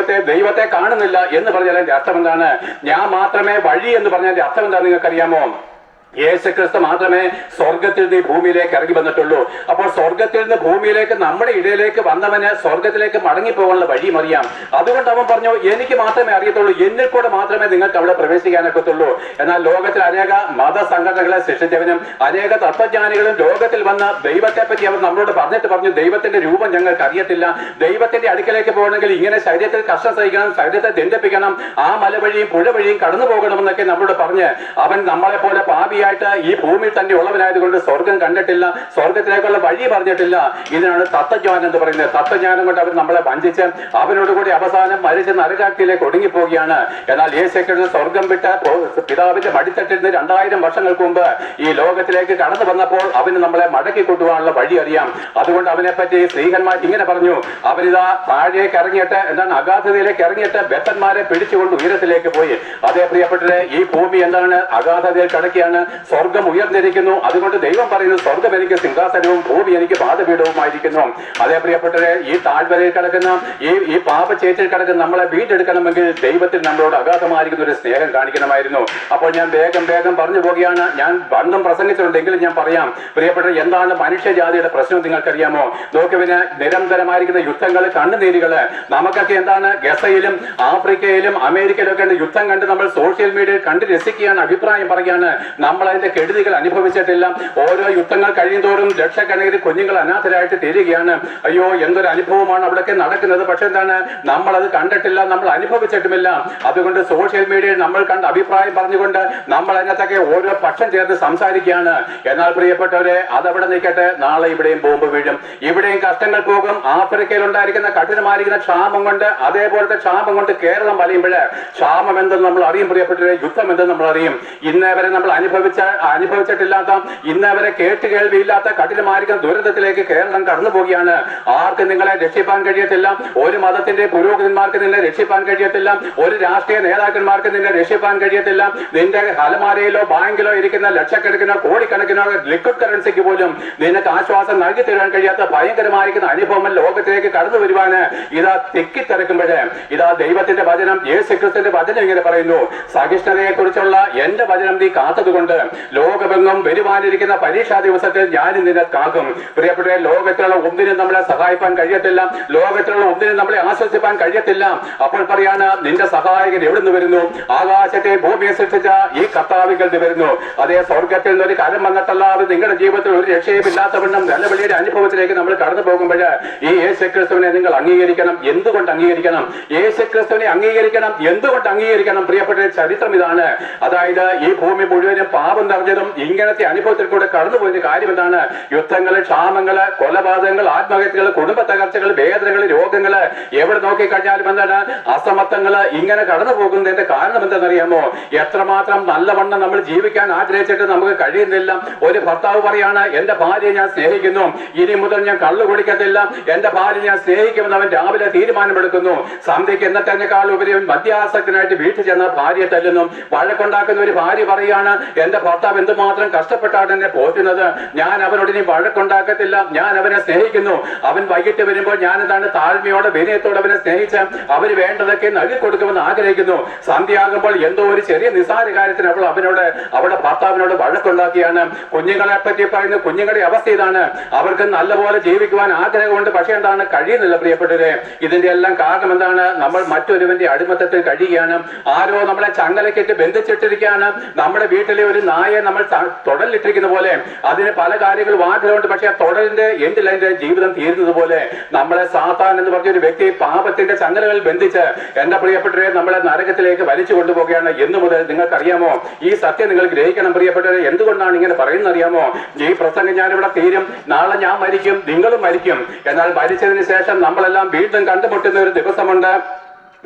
ദൈവത്തെ കാണുന്നില്ല എന്ന് പറഞ്ഞാൽ അതിന്റെ അർത്ഥം എന്താണ്? ഞാൻ മാത്രമേ വഴി എന്ന് പറഞ്ഞതിന്റെ അർത്ഥം എന്താ നിങ്ങൾക്കറിയാമോ? യേശുക്രിസ്തു മാത്രമേ സ്വർഗത്തിൽ നിന്ന് ഭൂമിയിലേക്ക് ഇറങ്ങി വന്നിട്ടുള്ളൂ. അപ്പോൾ സ്വർഗത്തിൽ നിന്ന് ഭൂമിയിലേക്ക് നമ്മുടെ ഇടയിലേക്ക് വന്നവന് സ്വർഗത്തിലേക്ക് മടങ്ങിപ്പോകാനുള്ള വഴിയും അറിയാം. അതുകൊണ്ട് അവൻ പറഞ്ഞു, എനിക്ക് മാത്രമേ അറിയത്തുള്ളൂ, എന്നിൽ കൂടെ മാത്രമേ നിങ്ങൾക്ക് അവിടെ പ്രവേശിക്കാനൊക്കത്തുള്ളൂ. എന്നാൽ ലോകത്തിൽ അനേക മതസംഘടനകളെ സൃഷ്ടിച്ചവനും അനേക തത്വജ്ഞാനികളും ലോകത്തിൽ വന്ന ദൈവത്തെ പറ്റി അവർ നമ്മളോട് പറഞ്ഞു, ദൈവത്തിന്റെ രൂപം ഞങ്ങൾക്ക് അറിയത്തില്ല, ദൈവത്തിന്റെ അടുക്കലേക്ക് പോകണമെങ്കിൽ ഇങ്ങനെ ശരീരത്തിൽ കഷ്ടം സഹിക്കണം, ശരീരത്തെ ദണ്ഡിപ്പിക്കണം, ആ മല വഴിയും പുഴ വഴിയും കടന്നു പോകണമെന്നൊക്കെ നമ്മളോട് പറഞ്ഞ് അവൻ നമ്മളെ പോലെ പാപിയായിട്ട് ഈ ഭൂമിയിൽ തന്നെ ഉള്ളവനായതുകൊണ്ട് സ്വർഗം കണ്ടിട്ടില്ല, സ്വർഗത്തിലേക്കുള്ള വഴി പറഞ്ഞിട്ടില്ല. ഇതിനാണ് തത്വജ്ഞാനം എന്ന് പറയുന്നത്. തത്വജ്ഞാനം കൊണ്ട് അവർ നമ്മളെ വഞ്ചിച്ച് അവനോടുകൂടി അവസാനം മരിച്ച് നരകാഗ്നിയിലേക്ക് ഒടുങ്ങിപ്പോവുകയാണ്. എന്നാൽ യേശുക്രിസ്തു സ്വർഗം വിട്ട പിതാവിന്റെ മടിത്തട്ടിൽ നിന്ന് 2000 വർഷങ്ങൾക്ക് മുമ്പ് ഈ ലോകത്തിലേക്ക് കടന്നു വന്നപ്പോൾ അവന് നമ്മളെ മടക്കി കൊണ്ടുപോകാനുള്ള വഴി അറിയാം. അതുകൊണ്ട് അവനെ പറ്റി സ്ത്രീഹന്മാർ ഇങ്ങനെ പറഞ്ഞു, അവനിതാ താഴേക്ക് ഇറങ്ങിയിട്ട് അഗാധതയിലേക്ക് ഇറങ്ങിയിട്ട് ബദ്ധന്മാരെ പിടിച്ചുകൊണ്ട് ഉയരത്തിലേക്ക് പോയി. അതേ പ്രിയപ്പെട്ടവരെ, ഈ ഭൂമി എന്താണ്? അഗാധതയിൽ കിടക്കുകയാണ്, സ്വർഗം ഉയർന്നിരിക്കുന്നു. അതുകൊണ്ട് ദൈവം പറയുന്നു, സ്വർഗം എനിക്ക് സിംഹാസനവും ഭൂമി എനിക്ക് പാദപീഠവുമായിരിക്കുന്നു. അതേ പ്രിയപ്പെട്ടവരെ, ഈ താഴ്വരയിൽ കിടക്കുന്ന ഈ പാപച്ചേറ്റിൽ കിടക്കുന്ന നമ്മളെ വീണ്ടെടുക്കണമെങ്കിൽ ദൈവത്തിൽ നമ്മളോട് അഗാധമായിരിക്കുന്ന ഒരു സ്നേഹം കാണിക്കണമായിരുന്നു. അപ്പോൾ ഞാൻ വേഗം പറഞ്ഞു പോവുകയാണ്. ഞാൻ പണ്ടും പ്രസംഗിച്ചിട്ടുണ്ടെങ്കിലും ഞാൻ പറയാം പ്രിയപ്പെട്ട, എന്താണ് മനുഷ്യജാതിയുടെ പ്രശ്നം നിങ്ങൾക്കറിയാമോ? നോക്കുവിന് നിരന്തരമായിരിക്കുന്ന യുദ്ധങ്ങൾ, കണ്ണുനീരുകള്. നമുക്കൊക്കെ എന്താണ് ഗസയിലും ആഫ്രിക്കയിലും അമേരിക്കയിലും ഒക്കെ യുദ്ധം കണ്ട് നമ്മൾ സോഷ്യൽ മീഡിയയിൽ കണ്ട് രസിക്കുകയാണ്, അഭിപ്രായം പറയുകയാണ്. നമ്മൾ അതിന്റെ കെടുതികൾ അനുഭവിച്ചിട്ടില്ല. ഓരോ യുദ്ധങ്ങൾ കഴിയുന്തോറും ലക്ഷക്കണക്കിന് കുഞ്ഞുങ്ങൾ അനാഥരായിട്ട് തീരുകയാണ്. അയ്യോ, എന്തൊരു അനുഭവമാണ് അവിടെയൊക്കെ നടക്കുന്നത്. പക്ഷെ എന്താണ്, നമ്മൾ അത് കണ്ടിട്ടില്ല, നമ്മൾ അനുഭവിച്ചിട്ടുമില്ല. അതുകൊണ്ട് സോഷ്യൽ മീഡിയയിൽ നമ്മൾ കണ്ട അഭിപ്രായം പറഞ്ഞുകൊണ്ട് നമ്മൾ അതിനകത്തൊക്കെ ഓരോ പക്ഷം ചേർത്ത് സംസാരിക്കുകയാണ്. എന്നാൽ പ്രിയപ്പെട്ടവരെ, അതവിടെ നിൽക്കട്ടെ, നാളെ ഇവിടെയും ബോംബ് വീഴും, ഇവിടെയും കഷ്ടങ്ങൾ പോകും. ആഫ്രിക്കയിൽ ഉണ്ടായിരിക്കുന്ന കഠിനമായിരിക്കുന്ന ക്ഷാമം കൊണ്ട്, അതേപോലത്തെ ക്ഷാമം കൊണ്ട് കേരളം വലയുമ്പോൾ ക്ഷാമം എന്തെന്ന് നമ്മൾ അറിയും പ്രിയപ്പെട്ടവരെ, യുദ്ധം എന്തെന്ന് നമ്മൾ അറിയും. ഇന്നേവരെ നമ്മൾ അനുഭവിച്ചിട്ടില്ലാത്ത, ഇന്നേവരെ കേൾവിയില്ലാത്ത കഠിനമായിരിക്കുന്ന ദുരിതത്തിലേക്ക് കേരളം കടന്നു പോവുകയാണ്. ആർക്കും നിങ്ങളെ രക്ഷിപ്പാൻ കഴിയത്തില്ല, ഒരു മതത്തിന്റെ പുരോഹിതന്മാർക്ക് നിന്നെ രക്ഷിപ്പാൻ കഴിയത്തില്ല, ഒരു രാഷ്ട്രീയ നേതാക്കന്മാർക്ക് നിന്നെ രക്ഷിപ്പാൻ കഴിയത്തില്ല. നിന്റെ അലമാരയിലോ ബാങ്കിലോ ഇരിക്കുന്ന ലക്ഷക്കണക്കിനോ കോടിക്കണക്കിനോ ലിക്വിഡ് കറൻസിക്ക് പോലും നിനക്ക് ആശ്വാസം നൽകി തരാൻ കഴിയാത്ത ഭയങ്കരമായിരിക്കുന്ന അനുഭവം ലോകത്തിലേക്ക് കടന്നു വരുവാന് ഇതാ തെക്കിത്തിറക്കുമ്പോഴേ, ഇതാ ദൈവത്തിന്റെ വചനം, യേശുക്രിസ്തുവിന്റെ വചനം ഇങ്ങനെ പറയുന്നു, സഹിഷ്ണുതയെ കുറിച്ചുള്ള എന്റെ വചനം നീ കാത്തതുകൊണ്ട് ലോകമെങ്ങും വരുവാനിരിക്കുന്ന പരീക്ഷാ ദിവസത്തിൽ ഞാൻ നിന്നെ കാക്കും. പ്രിയപ്പെട്ട, ലോകത്തിലുള്ള ഒന്നിനും നമ്മളെ സഹായിക്കാൻ കഴിയത്തില്ല, ലോകത്തിലുള്ള ഒന്നിനും നമ്മളെ ആശ്വസിപ്പാൻ കഴിയത്തില്ല. അപ്പോൾ പറയാണ്, നിന്റെ സഹായകൻ എവിടുന്ന് വരുന്നു? ആകാശത്തെ ഭൂമിയെ സൃഷ്ടിച്ച ഈ കർത്താവിൽ വരുന്നു. അതേ സ്വർഗത്തിൽ നിന്ന് ഒരു കരം വന്നിട്ടല്ലാതെ നിങ്ങളുടെ ജീവിതത്തിൽ ഒരു രക്ഷയും ഇല്ലാത്തവണ്ണം നിലവിളിയുടെ അനുഭവത്തിലേക്ക് നമ്മൾ കടന്നു പോകുമ്പോൾ ഈ യേശുക്രിസ്തുവിനെ നിങ്ങൾ അംഗീകരിക്കണം. എന്തുകൊണ്ട് അംഗീകരിക്കണം? യേശുക്രിസ്തുവിനെ അംഗീകരിക്കണം. എന്തുകൊണ്ട് അംഗീകരിക്കണം? പ്രിയപ്പെട്ട, ചരിത്രം ഇതാണ്. അതായത് ഈ ഭൂമി മുഴുവനും പാപം നിറഞ്ഞതും ഇങ്ങനത്തെ അനുഭവത്തിൽ കൂടെ കടന്നുപോയ കാര്യം എന്താണ്? യുദ്ധങ്ങള്, ക്ഷാമങ്ങള്, കൊലപാതകങ്ങൾ, ആത്മഹത്യകൾ, കുടുംബ തകർച്ചകൾ, വേദനകൾ, രോഗങ്ങള്, എവിടെ നോക്കിക്കഴിഞ്ഞാലും എന്താണ് അസമത്വങ്ങള് ഇങ്ങനെ കടന്നു പോകുന്നതിന്റെ കാരണം എന്താണെന്നറിയാമോ? എത്രമാത്രം നല്ലവണ്ണം നമ്മൾ ജീവിക്കാൻ ആഗ്രഹിച്ചിട്ട് നമുക്ക് കഴിയുന്നില്ല. ഒരു ഭർത്താവ് പറയാണ്, എന്റെ ഭാര്യയെ ഞാൻ സ്നേഹിക്കുന്നു, ഇനി മുതൽ ഞാൻ കള്ളു കുടിക്കത്തില്ല, എന്റെ ഭാര്യ ഞാൻ സ്നേഹിക്കുമെന്ന് അവൻ രാവിലെ തീരുമാനമെടുക്കുന്നു. സന്ധ്യയ്ക്ക് എന്നത്തേക്കാൾ ഉപരി മദ്യാസക്തനായിട്ട് വീട്ടിൽ ചെന്ന ഭാര്യയെ തല്ലുന്നു. വഴക്കുണ്ടാക്കുന്ന ഒരു ഭാര്യ പറയാണ്, എന്റെ ഭർത്താവ് എന്തുമാത്രം കഷ്ടപ്പെട്ടാണ് എന്നെ പോറ്റുന്നത്, ഞാൻ അവനോട് ഇനി വഴക്കുണ്ടാക്കത്തില്ല, ഞാൻ അവനെ സ്നേഹിക്കുന്നു. അവൻ വൈകിട്ട് വരുമ്പോൾ ഞാൻ എന്താണ് താഴ്മയോടെ വിനയത്തോടെ അവനെ സ്നേഹിച്ച് അവന് വേണ്ടതൊക്കെ നൽകി കൊടുക്കുമെന്ന് ആഗ്രഹിക്കുന്നു. സന്ധ്യയാകുമ്പോൾ എന്തോ ഒരു ചെറിയ നിസ്സാര കാര്യത്തിന് അവൾ അവിടെ ഭർത്താവിനോട് വഴക്കുണ്ടാക്കിയാണ്. കുഞ്ഞുങ്ങളെ പറ്റി പറയുന്ന കുഞ്ഞുങ്ങളുടെ അവസ്ഥ ഇതാണ്. അവർക്ക് നല്ലപോലെ ജീവിക്കുവാൻ ആഗ്രഹമുണ്ട്, പക്ഷെ എന്താണ് കഴിയുന്നില്ല. പ്രിയപ്പെട്ടവരെ, ഇതിന്റെ എല്ലാം കാരണം എന്താണ്? നമ്മൾ മറ്റൊരുവന്റെ അടിമത്തത്തിൽ കഴിയുകയാണ്. ആരോ നമ്മളെ ചങ്ങലക്കിട്ട് ബന്ധിച്ചിട്ടിരിക്കുകയാണ്. നമ്മുടെ വീട്ടിലെ ഒരു നായെ നമ്മൾ തൊടലിട്ടിരിക്കുന്ന പോലെ അതിന് പല കാര്യങ്ങളും ആഗ്രഹമുണ്ട്, പക്ഷെ ആ തൊടലിന്റെ എന്തിൽ അതിന്റെ ജീവിതം തീരുന്നത് പോലെ നമ്മളെ സാത്താൻ എന്ന് പറഞ്ഞൊരു വ്യക്തി പാപത്തിന്റെ ചങ്ങലകൾ ബന്ധിച്ച് എന്റെ പ്രിയപ്പെട്ടവരെ നമ്മളെ നരകത്തിലേക്ക് വലിച്ചു കൊണ്ടുപോവുകയാണ്. എന്നു മുതൽ നിങ്ങൾക്കറിയാമോ? ഈ സത്യം നിങ്ങൾ ഗ്രഹിക്കണം പ്രിയപ്പെട്ടവരെ. എന്തുകൊണ്ടാണ് ഇങ്ങനെ പറയുന്നത് അറിയാമോ? ഈ പ്രസംഗം ഞാനിവിടെ തീരും, നാളെ ഞാൻ മരിക്കും, നിങ്ങളും മരിക്കും. എന്നാൽ മരിച്ചതിന് ശേഷം നമ്മളെല്ലാം വീണ്ടും കണ്ടുമുട്ടുന്ന ഒരു ദിവസമുണ്ട്.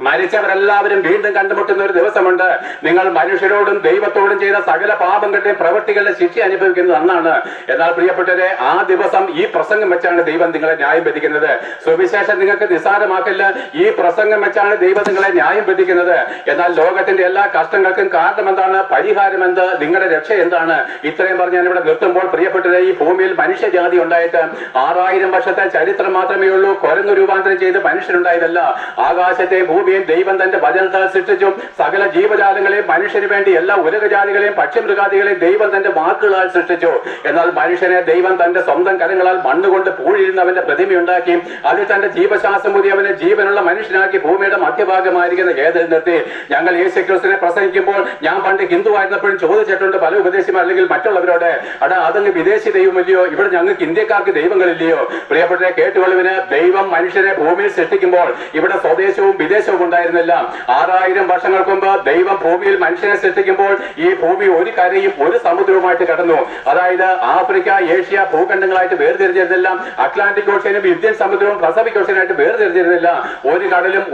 മരിച്ചവരെല്ലാവരും വീണ്ടും കണ്ടുമുട്ടുന്ന ഒരു ദിവസമുണ്ട്. നിങ്ങൾ മനുഷ്യരോടും ദൈവത്തോടും ചെയ്ത സകല പാപങ്ങളുടെയും പ്രവൃത്തികളുടെ ശിക്ഷ അനുഭവിക്കുന്നത് അന്നാണ്. എന്നാൽ പ്രിയപ്പെട്ടവരെ, ആ ദിവസം ഈ പ്രസംഗം വെച്ചാണ് ദൈവം നിങ്ങളെ ന്യായം വിധിക്കുന്നത്. സുവിശേഷം നിങ്ങൾക്ക് നിസ്സാരമാക്കില്ല. ഈ പ്രസംഗം വെച്ചാണ് ദൈവം നിങ്ങളെ ന്യായം വിധിക്കുന്നത്. എന്നാൽ ലോകത്തിന്റെ എല്ലാ കഷ്ടങ്ങൾക്കും കാരണം എന്താണ്? പരിഹാരം എന്ത്? നിങ്ങളുടെ രക്ഷ എന്താണ്? ഇത്രയും പറഞ്ഞ് ഞാൻ ഇവിടെ നിർത്തുമ്പോൾ, പ്രിയപ്പെട്ടവരെ, ഈ ഭൂമിയിൽ മനുഷ്യജാതി ഉണ്ടായിട്ട് 6000 വർഷത്തെ ചരിത്രം മാത്രമേ ഉള്ളൂ. കുരങ്ങു രൂപാന്തരം ചെയ്ത് മനുഷ്യരുണ്ടായതല്ല. ആകാശത്തെ ഭൂമിയും ദൈവം തന്റെ വചനത്താൽ സൃഷ്ടിച്ചു. സകല ജീവജാലങ്ങളെയും മനുഷ്യന് വേണ്ടി എല്ലാ ഉലകജാതികളെയും പക്ഷിമൃഗാദികളെയും ദൈവം തന്റെ വാക്കുകളാൽ സൃഷ്ടിച്ചു. എന്നാൽ മനുഷ്യനെ ദൈവം തന്റെ സ്വന്തം കരങ്ങളാൽ മണ്ണുകൊണ്ട് പൂഴിരുന്ന് അവന്റെ പ്രതിമയുണ്ടാക്കി അതിൽ തന്റെ ജീവശ്വാസം കൂടി അവനെ ജീവനുള്ള മനുഷ്യനാക്കി ഭൂമിയുടെ മധ്യഭാഗമായിരിക്കുന്ന ഏതിൽ നിർത്തി. ഞങ്ങൾ യേശുക്രിസ്തുവിനെ പ്രസംഗിക്കുമ്പോൾ ഞാൻ പണ്ട് ഹിന്ദു ആയിരുന്നപ്പോഴും ചോദിച്ചിട്ടുണ്ട് പല ഉപദേശിമാർ അല്ലെങ്കിൽ മറ്റുള്ളവരോട്, അതങ്ങ് വിദേശി ദൈവമില്ലയോ? ഇവിടെ ഞങ്ങൾക്ക് ഇന്ത്യക്കാർക്ക് ദൈവങ്ങളില്ലയോ? പ്രിയപ്പെട്ടവരെ, കേട്ടുകൊള്ളുവിന്. ദൈവം മനുഷ്യനെ ഭൂമിയിൽ സൃഷ്ടിക്കുമ്പോൾ ഇവിടെ സ്വദേശവും വിദേശവും ഉണ്ടായിരുന്നില്ല. 6000 വർഷങ്ങൾക്ക് മുമ്പ് ദൈവം ഭൂമിയിൽ മനുഷ്യനെ സൃഷ്ടിക്കുമ്പോൾ ഈ ഭൂമി ഒരു കരയും ഒരു സമുദ്രവുമായിട്ട് കടന്നു. അതായത് ആഫ്രിക്ക, ഏഷ്യ ഭൂഖണ്ഡങ്ങളായിട്ട് വേർതിരിച്ചിരുന്നില്ല. അറ്റ്ലാന്റിക് ഓഷ്യനും ഇന്ത്യൻ സമുദ്രവും പസഫിക് ഓഷ്യനായിട്ട് വേർതിരിച്ചിരുന്നില്ല. ഒരു കടലും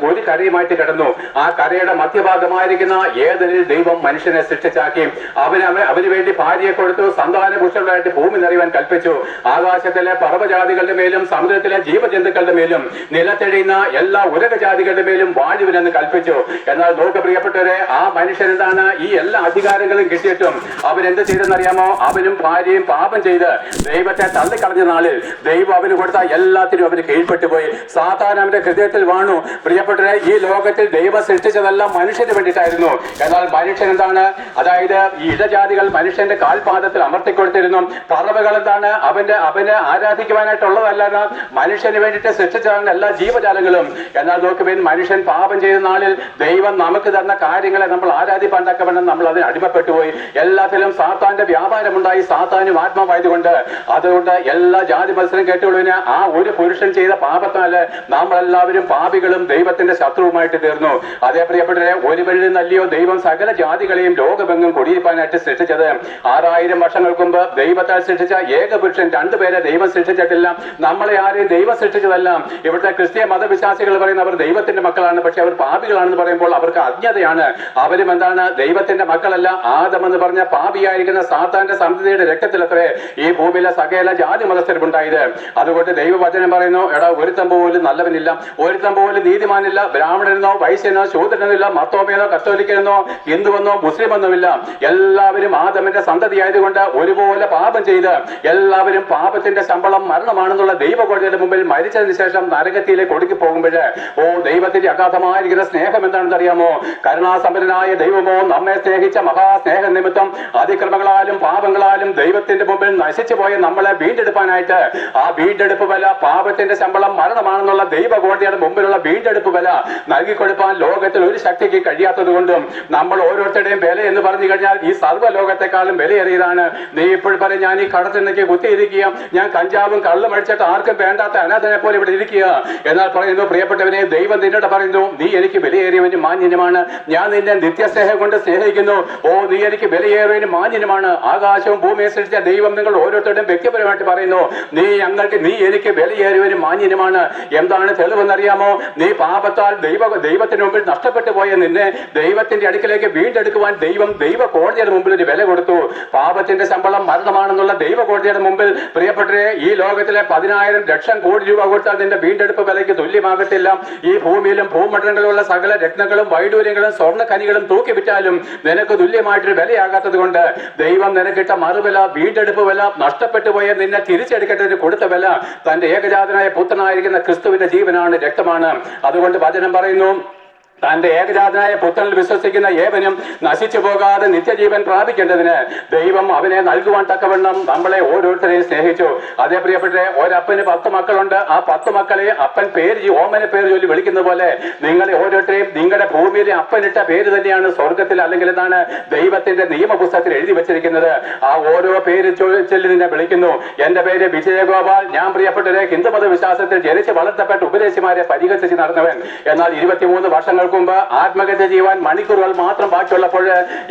ഒരു കരയുമായിട്ട് കടന്നു. ആ കരയുടെ മധ്യഭാഗമായിരിക്കുന്ന ഏദനിൽ ദൈവം മനുഷ്യനെ സൃഷ്ടിച്ചാക്കി. അവന് വേണ്ടി ഭാര്യയെ കൊടുത്തു. സന്താന പുരുഷന്മാരായിട്ട് ഭൂമി നിറയുവാൻ കൽപ്പിച്ചു. ആകാശത്തിലെ പർവ്വജാതികളുടെ മേലും സമുദ്രത്തിലെ ജീവജന്തുക്കളുടെ മേലും നിലത്തെഴിയുന്ന എല്ലാ ഉലകജാതികളുടെ മേലും വാഴുവിനെന്ന് കൽപ്പിച്ചു. എന്നാൽ നോക്ക് പ്രിയപ്പെട്ടവരെ, ആ മനുഷ്യൻ എന്താണ്? ഈ എല്ലാ അധികാരങ്ങളും കിട്ടിയിട്ടും അവരെന്ത് ചെയ്തെന്നറിയാമോ? അവനും ഭാര്യയും പാപം ചെയ്ത് ദൈവത്തെ തള്ളിക്കളഞ്ഞ നാളിൽ ദൈവം അവന് കൊടുത്ത എല്ലാത്തിനും അവന് കീഴ്പ്പെട്ടു പോയി. സാധാരണ അവന്റെ ഹൃദയത്തിൽ വാണു. പ്രിയപ്പെട്ടവരെ, ഈ ലോകത്തിൽ ദൈവം സൃഷ്ടിച്ചതെല്ലാം മനുഷ്യന് വേണ്ടിയിട്ടായിരുന്നു. എന്നാൽ മനുഷ്യൻ എന്താണ്? അതായത് ഈ ഇടജാതികൾ മനുഷ്യന്റെ കാൽപാദത്തിൽ അമർത്തിക്കൊടുത്തിരുന്നു. പറവകൾ എന്താണ്? അവനെ ആരാധിക്കുവാനായിട്ടുള്ളതല്ലാതെ മനുഷ്യന് വേണ്ടിയിട്ട് സൃഷ്ടിച്ചതാണ് എല്ലാ ജീവജാലങ്ങളും. എന്നാൽ നോക്കുവാൻ മനുഷ്യൻ പാപം ചെയ്ത നാളിൽ ദൈവം നമുക്ക് തന്ന കാര്യങ്ങളെ നമ്മൾ ആരാധിപ്പാൻ തക്കവണ്ണം നമ്മൾ അതിന് അടിമപ്പെട്ടു പോയി. എല്ലാത്തിലും സാത്താന്റെ വ്യാപാരമുണ്ടായി. സാത്താനും ആത്മാവായതുകൊണ്ട് അതുകൊണ്ട് എല്ലാ ജാതി മത്സരം കേട്ടുകൊള്ളുവിന്. ആ ഒരു പുരുഷൻ ചെയ്ത പാപത്താല് നമ്മളെല്ലാവരും പാപികളും ദൈവത്തിന്റെ ശത്രുവുമായിട്ട് തീർന്നു. അതേ പ്രിയപ്പെട്ടവരെ, ഒരുവരിൽ നിന്നല്ലയോ ദൈവം സകല ജാതികളെയും ലോകമെങ്ങും കുടിയിരിക്കാനായിട്ട് സൃഷ്ടിച്ചത്. 6000 വർഷങ്ങൾക്ക് മുമ്പ് ദൈവത്താൽ സൃഷ്ടിച്ച ഏക പുരുഷൻ, 2 പേരെ ദൈവം സൃഷ്ടിച്ചിട്ടില്ല. നമ്മളെ ആരെയും ദൈവം സൃഷ്ടിച്ചതല്ല. ഇവിടുത്തെ ക്രിസ്തീയ മതവിശ്വാസികൾ പറയുന്ന അവർ ദൈവത്തിന്റെ മക്കളാണ്, പക്ഷെ അവർ പാപികളാണെന്ന് പറയുമ്പോൾ അവർക്ക് അജ്ഞതയാണ്. അവരും എന്താണ്? ദൈവത്തിന്റെ മക്കളല്ല. ആദം എന്ന് പറഞ്ഞ പാപിയായിരിക്കുന്ന സാത്താന്റെ സന്തതിയുടെ രക്തത്തിലത്രേ ഈ ഭൂമിയിലെ സകല ജാതി മതസ്ഥരും ഉണ്ടായത്. അതുകൊണ്ട് ദൈവവചനം പറയുന്നു, ഒരുത്തം പോലും നല്ലവനില്ല, ഒരുത്തം പോലും നീതിമാനില്ല, ബ്രാഹ്മണനെന്നോ വൈശ്യനോ ശൂദ്രനെന്നില്ല, മർത്തോമയെന്നോ കത്തോലിക്കനെന്നോ ഹിന്ദുവെന്നോ മുസ്ലിമെന്നുമില്ല. എല്ലാവരും ആദമിന്റെ സന്തതി ആയതുകൊണ്ട് ഒരുപോലെ പാപം ചെയ്ത് എല്ലാവരും പാപത്തിന്റെ ശമ്പളം മരണമാണെന്നുള്ള ദൈവകോടതിയുടെ മുമ്പിൽ മരിച്ചതിന് ശേഷം നരകത്തിലേക്ക് ഒടുക്കി പോകുമ്പോൾ ദൈവത്തിന്റെ അഗാധമായിരിക്കുന്ന സ്നേഹം എന്താണെന്ന് അറിയാമോ? കരുണാസമ്പന്നനായ ദൈവമോ നമ്മെ സ്നേഹിച്ച മഹാസ്നേഹ നിമിത്തം അതിക്രമങ്ങളാലും പാപങ്ങളാലും ദൈവത്തിന്റെ മുമ്പിൽ നശിച്ചു പോയ നമ്മളെ വീണ്ടെടുപ്പാനായിട്ട് ആ വീണ്ടെടുപ്പ് വില, പാപത്തിന്റെ ശമ്പളം മരണമാണെന്നുള്ള ദൈവകോടതിയുടെ മുമ്പിലുള്ള വീണ്ടെടുപ്പ് വില നൽകിക്കൊടുപ്പാൻ ലോകത്തിൽ ഒരു ശക്തിക്ക് കഴിയാത്തത് കൊണ്ടും നമ്മൾ ഓരോരുത്തരുടെയും വില എന്ന് പറഞ്ഞു കഴിഞ്ഞാൽ ഈ സർവ്വലോകത്തെക്കാളും വിലയേറിയതാണ്. നീ ഇപ്പോൾ പറയും, ഞാൻ ഈ കടത്തിലേക്ക് കുത്തിയിരിക്കുക, ഞാൻ കഞ്ചാവും കള്ളും അടിച്ചിട്ട് ആർക്കും വേണ്ടാത്ത അനാഥനെ പോലെ ഇവിടെ ഇരിക്കുക. എന്നാൽ പറയുന്നു, പ്രിയപ്പെട്ടവനെ, ദൈവം നിന്നോട് പറയുന്നു, നീ എനിക്ക് വിലയേറിയവനും മാന്യനുമാണ്. ഞാൻ നിന്നെ നിത്യസ്നേഹം കൊണ്ട് സ്നേഹിക്കുന്നു. നീ എനിക്ക് വിലയേറിയവനും മാന്യനുമാണ്. ആകാശവും ഭൂമിയെ സൃഷ്ടിച്ച ദൈവം നിങ്ങൾ ഓരോരുത്തരുടെയും വ്യക്തിപരമായിട്ട് പറയുന്നു, നീ എനിക്ക് വിലയേറിയവനും മാന്യനുമാണ്. എന്താണ് തെളിവെന്നറിയാമോ? നീ പാപത്താൽ ദൈവത്തിന് മുമ്പിൽ നഷ്ടപ്പെട്ടു പോയ നിന്നെ ദൈവത്തിന്റെ അടുക്കിലേക്ക് വീണ്ടെടുക്കുവാൻ ദൈവ കോടതിയുടെ മുമ്പിൽ ഒരു വില കൊടുത്തു. പാപത്തിന്റെ ശമ്പളം മരണമാണെന്നുള്ള ദൈവ കോടതിയുടെ മുമ്പിൽ പ്രിയപ്പെട്ടവരെ, ഈ ലോകത്തിലെ 10,000 ലക്ഷം കോടി രൂപ കൊടുത്താൽ നിന്റെ വീണ്ടെടുപ്പ് വിലയ്ക്ക് തുല്യമാകത്തില്ല. ഈ ഭൂമിയിലും ഭൂമണ്ഡലങ്ങളിലുള്ള സകല രത്നങ്ങളും വൈഡൂര്യങ്ങളും സ്വർണ്ണ ഖനികളും തൂക്കി വിറ്റാലും നിനക്ക് തുല്യമായിട്ടൊരു വിലയാകാത്തത് കൊണ്ട് ദൈവം നിനക്കിട്ട മറുവില, വീണ്ടെടുപ്പ് വില, നഷ്ടപ്പെട്ടു പോയ നിന്നെ തിരിച്ചെടുക്കേണ്ടതിന് കൊടുത്ത വില തന്റെ ഏകജാതനായ പുത്രനായിരിക്കുന്ന ക്രിസ്തുവിന്റെ ജീവനാണ്, രക്തമാണ്. അതുകൊണ്ട് വചനം പറയുന്നു, തന്റെ ഏകജാതനായ പുത്രനിൽ വിശ്വസിക്കുന്ന ഏവനും നശിച്ചു പോകാതെ നിത്യജീവൻ പ്രാപിക്കേണ്ടതിന് ദൈവം അവനെ നൽകുവാൻ തക്കവണ്ണം നമ്മളെ ഓരോരുത്തരെയും സ്നേഹിച്ചു. അതേ പ്രിയപ്പെട്ടെ, ഒരപ്പന് 10 മക്കളുണ്ട്. ആ 10 മക്കളെ അപ്പൻ ഓമന പേര് ചൊല്ലി വിളിക്കുന്ന പോലെ നിങ്ങളെ ഓരോരുത്തരെയും നിങ്ങളുടെ ഭൂമിയിലെ അപ്പനിട്ട പേര് തന്നെയാണ് സ്വർഗത്തിൽ അല്ലെങ്കിൽ എന്താണ് ദൈവത്തിന്റെ നിയമപുസ്തകത്തിൽ എഴുതി വെച്ചിരിക്കുന്നത്. ആ ഓരോ പേര് ചൊല്ലി നിന്നെ വിളിക്കുന്നു. എന്റെ പേര് വിജയഗോപാൽ. ഞാൻ പ്രിയപ്പെട്ടവരെ ഹിന്ദുമത വിശ്വാസത്തിൽ ജനിച്ച് വളർത്തപ്പെട്ട ഉപദേശിമാരെ പരിഹസിച്ച് നടന്നവൻ. എന്നാൽ 23 വർഷങ്ങൾ വർഷങ്ങൾക്ക് മുമ്പ് ആത്മഹത്യ ചെയ്യുവാൻ മണിക്കൂറുകൾ മാത്രം ബാക്കിയുള്ളപ്പോൾ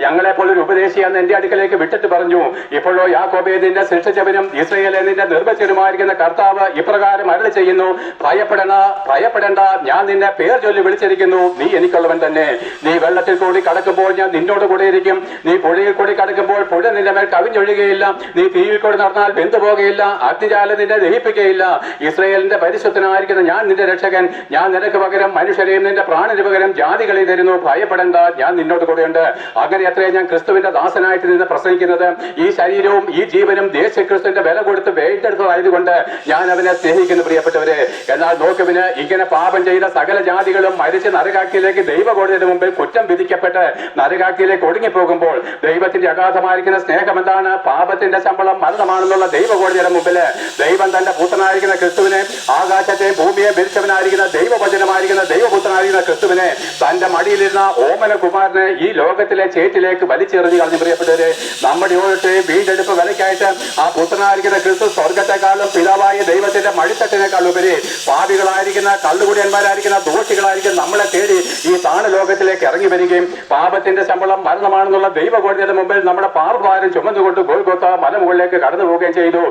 ഞങ്ങളെ പോലൊരു ഉപദേശിയാന്ന് എന്റെ അടുക്കലേക്ക് വിട്ടിട്ട് പറഞ്ഞു, ഇപ്പോഴോ യാക്കോബേ നിന്നെ സൃഷ്ടിച്ചവനും ഇസ്രായേലെ നിന്റെ നിർമ്മിച്ചവനുമായിരിക്കുന്ന കർത്താവ് ഇപ്രകാരം അരുളി ചെയ്യുന്നു, ഭയപ്പെടേണ്ട, ഞാൻ നിന്നെ പേർ ചൊല്ലി വിളിച്ചിരിക്കുന്നു, നീ എനിക്കുള്ളവൻ തന്നെ. നീ വെള്ളത്തിൽ കൂടി കടക്കുമ്പോൾ ഞാൻ നിന്നോട് കൂടെ ഇരിക്കും, നീ പുഴയിൽ കൂടി കടക്കുമ്പോൾ പുഴ നിന്റെ മേൽ കവിഞ്ഞൊഴുകയില്ല, നീ തീയിൽ കൂടി നടന്നാൽ വെന്തു പോകുകയില്ല, അഗ്നിജാലം നിന്നെ ദഹിപ്പിക്കുകയില്ല. ഇസ്രായേലിന്റെ പരിശുദ്ധനായിരിക്കുന്ന ഞാൻ നിന്റെ രക്ഷകൻ, ഞാൻ നിനക്ക് പകരം മനുഷ്യരെയും നിന്റെ പ്രാണന് പകരം ജാതികളെ തരുന്നു, ഭയപ്പെടേണ്ട, ഞാൻ നിന്നോട് കൂടെയുണ്ട്. അങ്ങനെ എത്രയും ഞാൻ ക്രിസ്തുവിന്റെ ദാസനായിട്ട് നിന്ന് പ്രസംഗിക്കുന്നത്, ഈ ശരീരവും ഈ ജീവനും യേശുക്രിസ്തുവിന്റെ വില കൊടുത്ത് വേണ്ടെടുത്തതായതുകൊണ്ട് ഞാൻ അവനെ സ്നേഹിക്കുന്നു പ്രിയപ്പെട്ടവരെ. എന്നാൽ നോക്കുവിന് ഇങ്ങനെ പാപം ചെയ്ത സകല ജാതികളും മരിച്ച് നരകാഗ്നിയിലേക്ക് ദൈവകോടതിയുടെ മുമ്പിൽ കുറ്റം വിധിക്കപ്പെട്ട് നരകാഗ്നിയിലേക്ക് ഒടുങ്ങിപ്പോകുമ്പോൾ ദൈവത്തിന്റെ അഗാധമായിരിക്കുന്ന സ്നേഹം എന്താണ്? പാപത്തിന്റെ ശമ്പളം മരണമാണെന്നുള്ള ദൈവകോടതിയുടെ മുമ്പിൽ ദൈവം തന്റെ പുത്രനായിരിക്കുന്ന ക്രിസ്തുവിനെ, ആകാശത്തെയും ഭൂമിയെ ഭരിച്ചവനായിരിക്കുന്ന ദൈവവചനമായിരിക്കുന്ന ദൈവപുത്രനായിരിക്കുന്ന ക്രിസ്തുവിനെ, തന്റെ മടിയിലിരുന്ന ഓമന കുമാരനെ ഈ ലോകത്തിലെ ചേറ്റിലേക്ക് വലിച്ചെറിഞ്ഞു കളഞ്ഞു പ്രിയപ്പെട്ടവരെ. നമ്മുടെ ഓരോരുത്തരെയും വീണ്ടെടുപ്പ് വിലക്കായിട്ട് ആ പുത്രനായിരിക്കുന്ന ക്രിസ്തു സ്വർഗത്തെക്കാളും പിതാവായ ദൈവത്തിന്റെ മടിത്തട്ടിനേക്കാൾ ഉപരി പാപികളായിരിക്കുന്ന കള്ളുകുടിയന്മാരായിരിക്കുന്ന ദോഷികളായിരിക്കുന്ന നമ്മളെ തേടി ഈ താണ ലോകത്തിലേക്ക് ഇറങ്ങി വരികയും പാപത്തിന്റെ ശമ്പളം മരണമാണെന്നുള്ള ദൈവകോടതിയുടെ മുമ്പിൽ നമ്മുടെ പാപഭാരം ചുമന്നുകൊണ്ട് ഗോൽഗോത്ത മലമുകളിലേക്ക് കടന്നു പോവുകയും ചെയ്തു.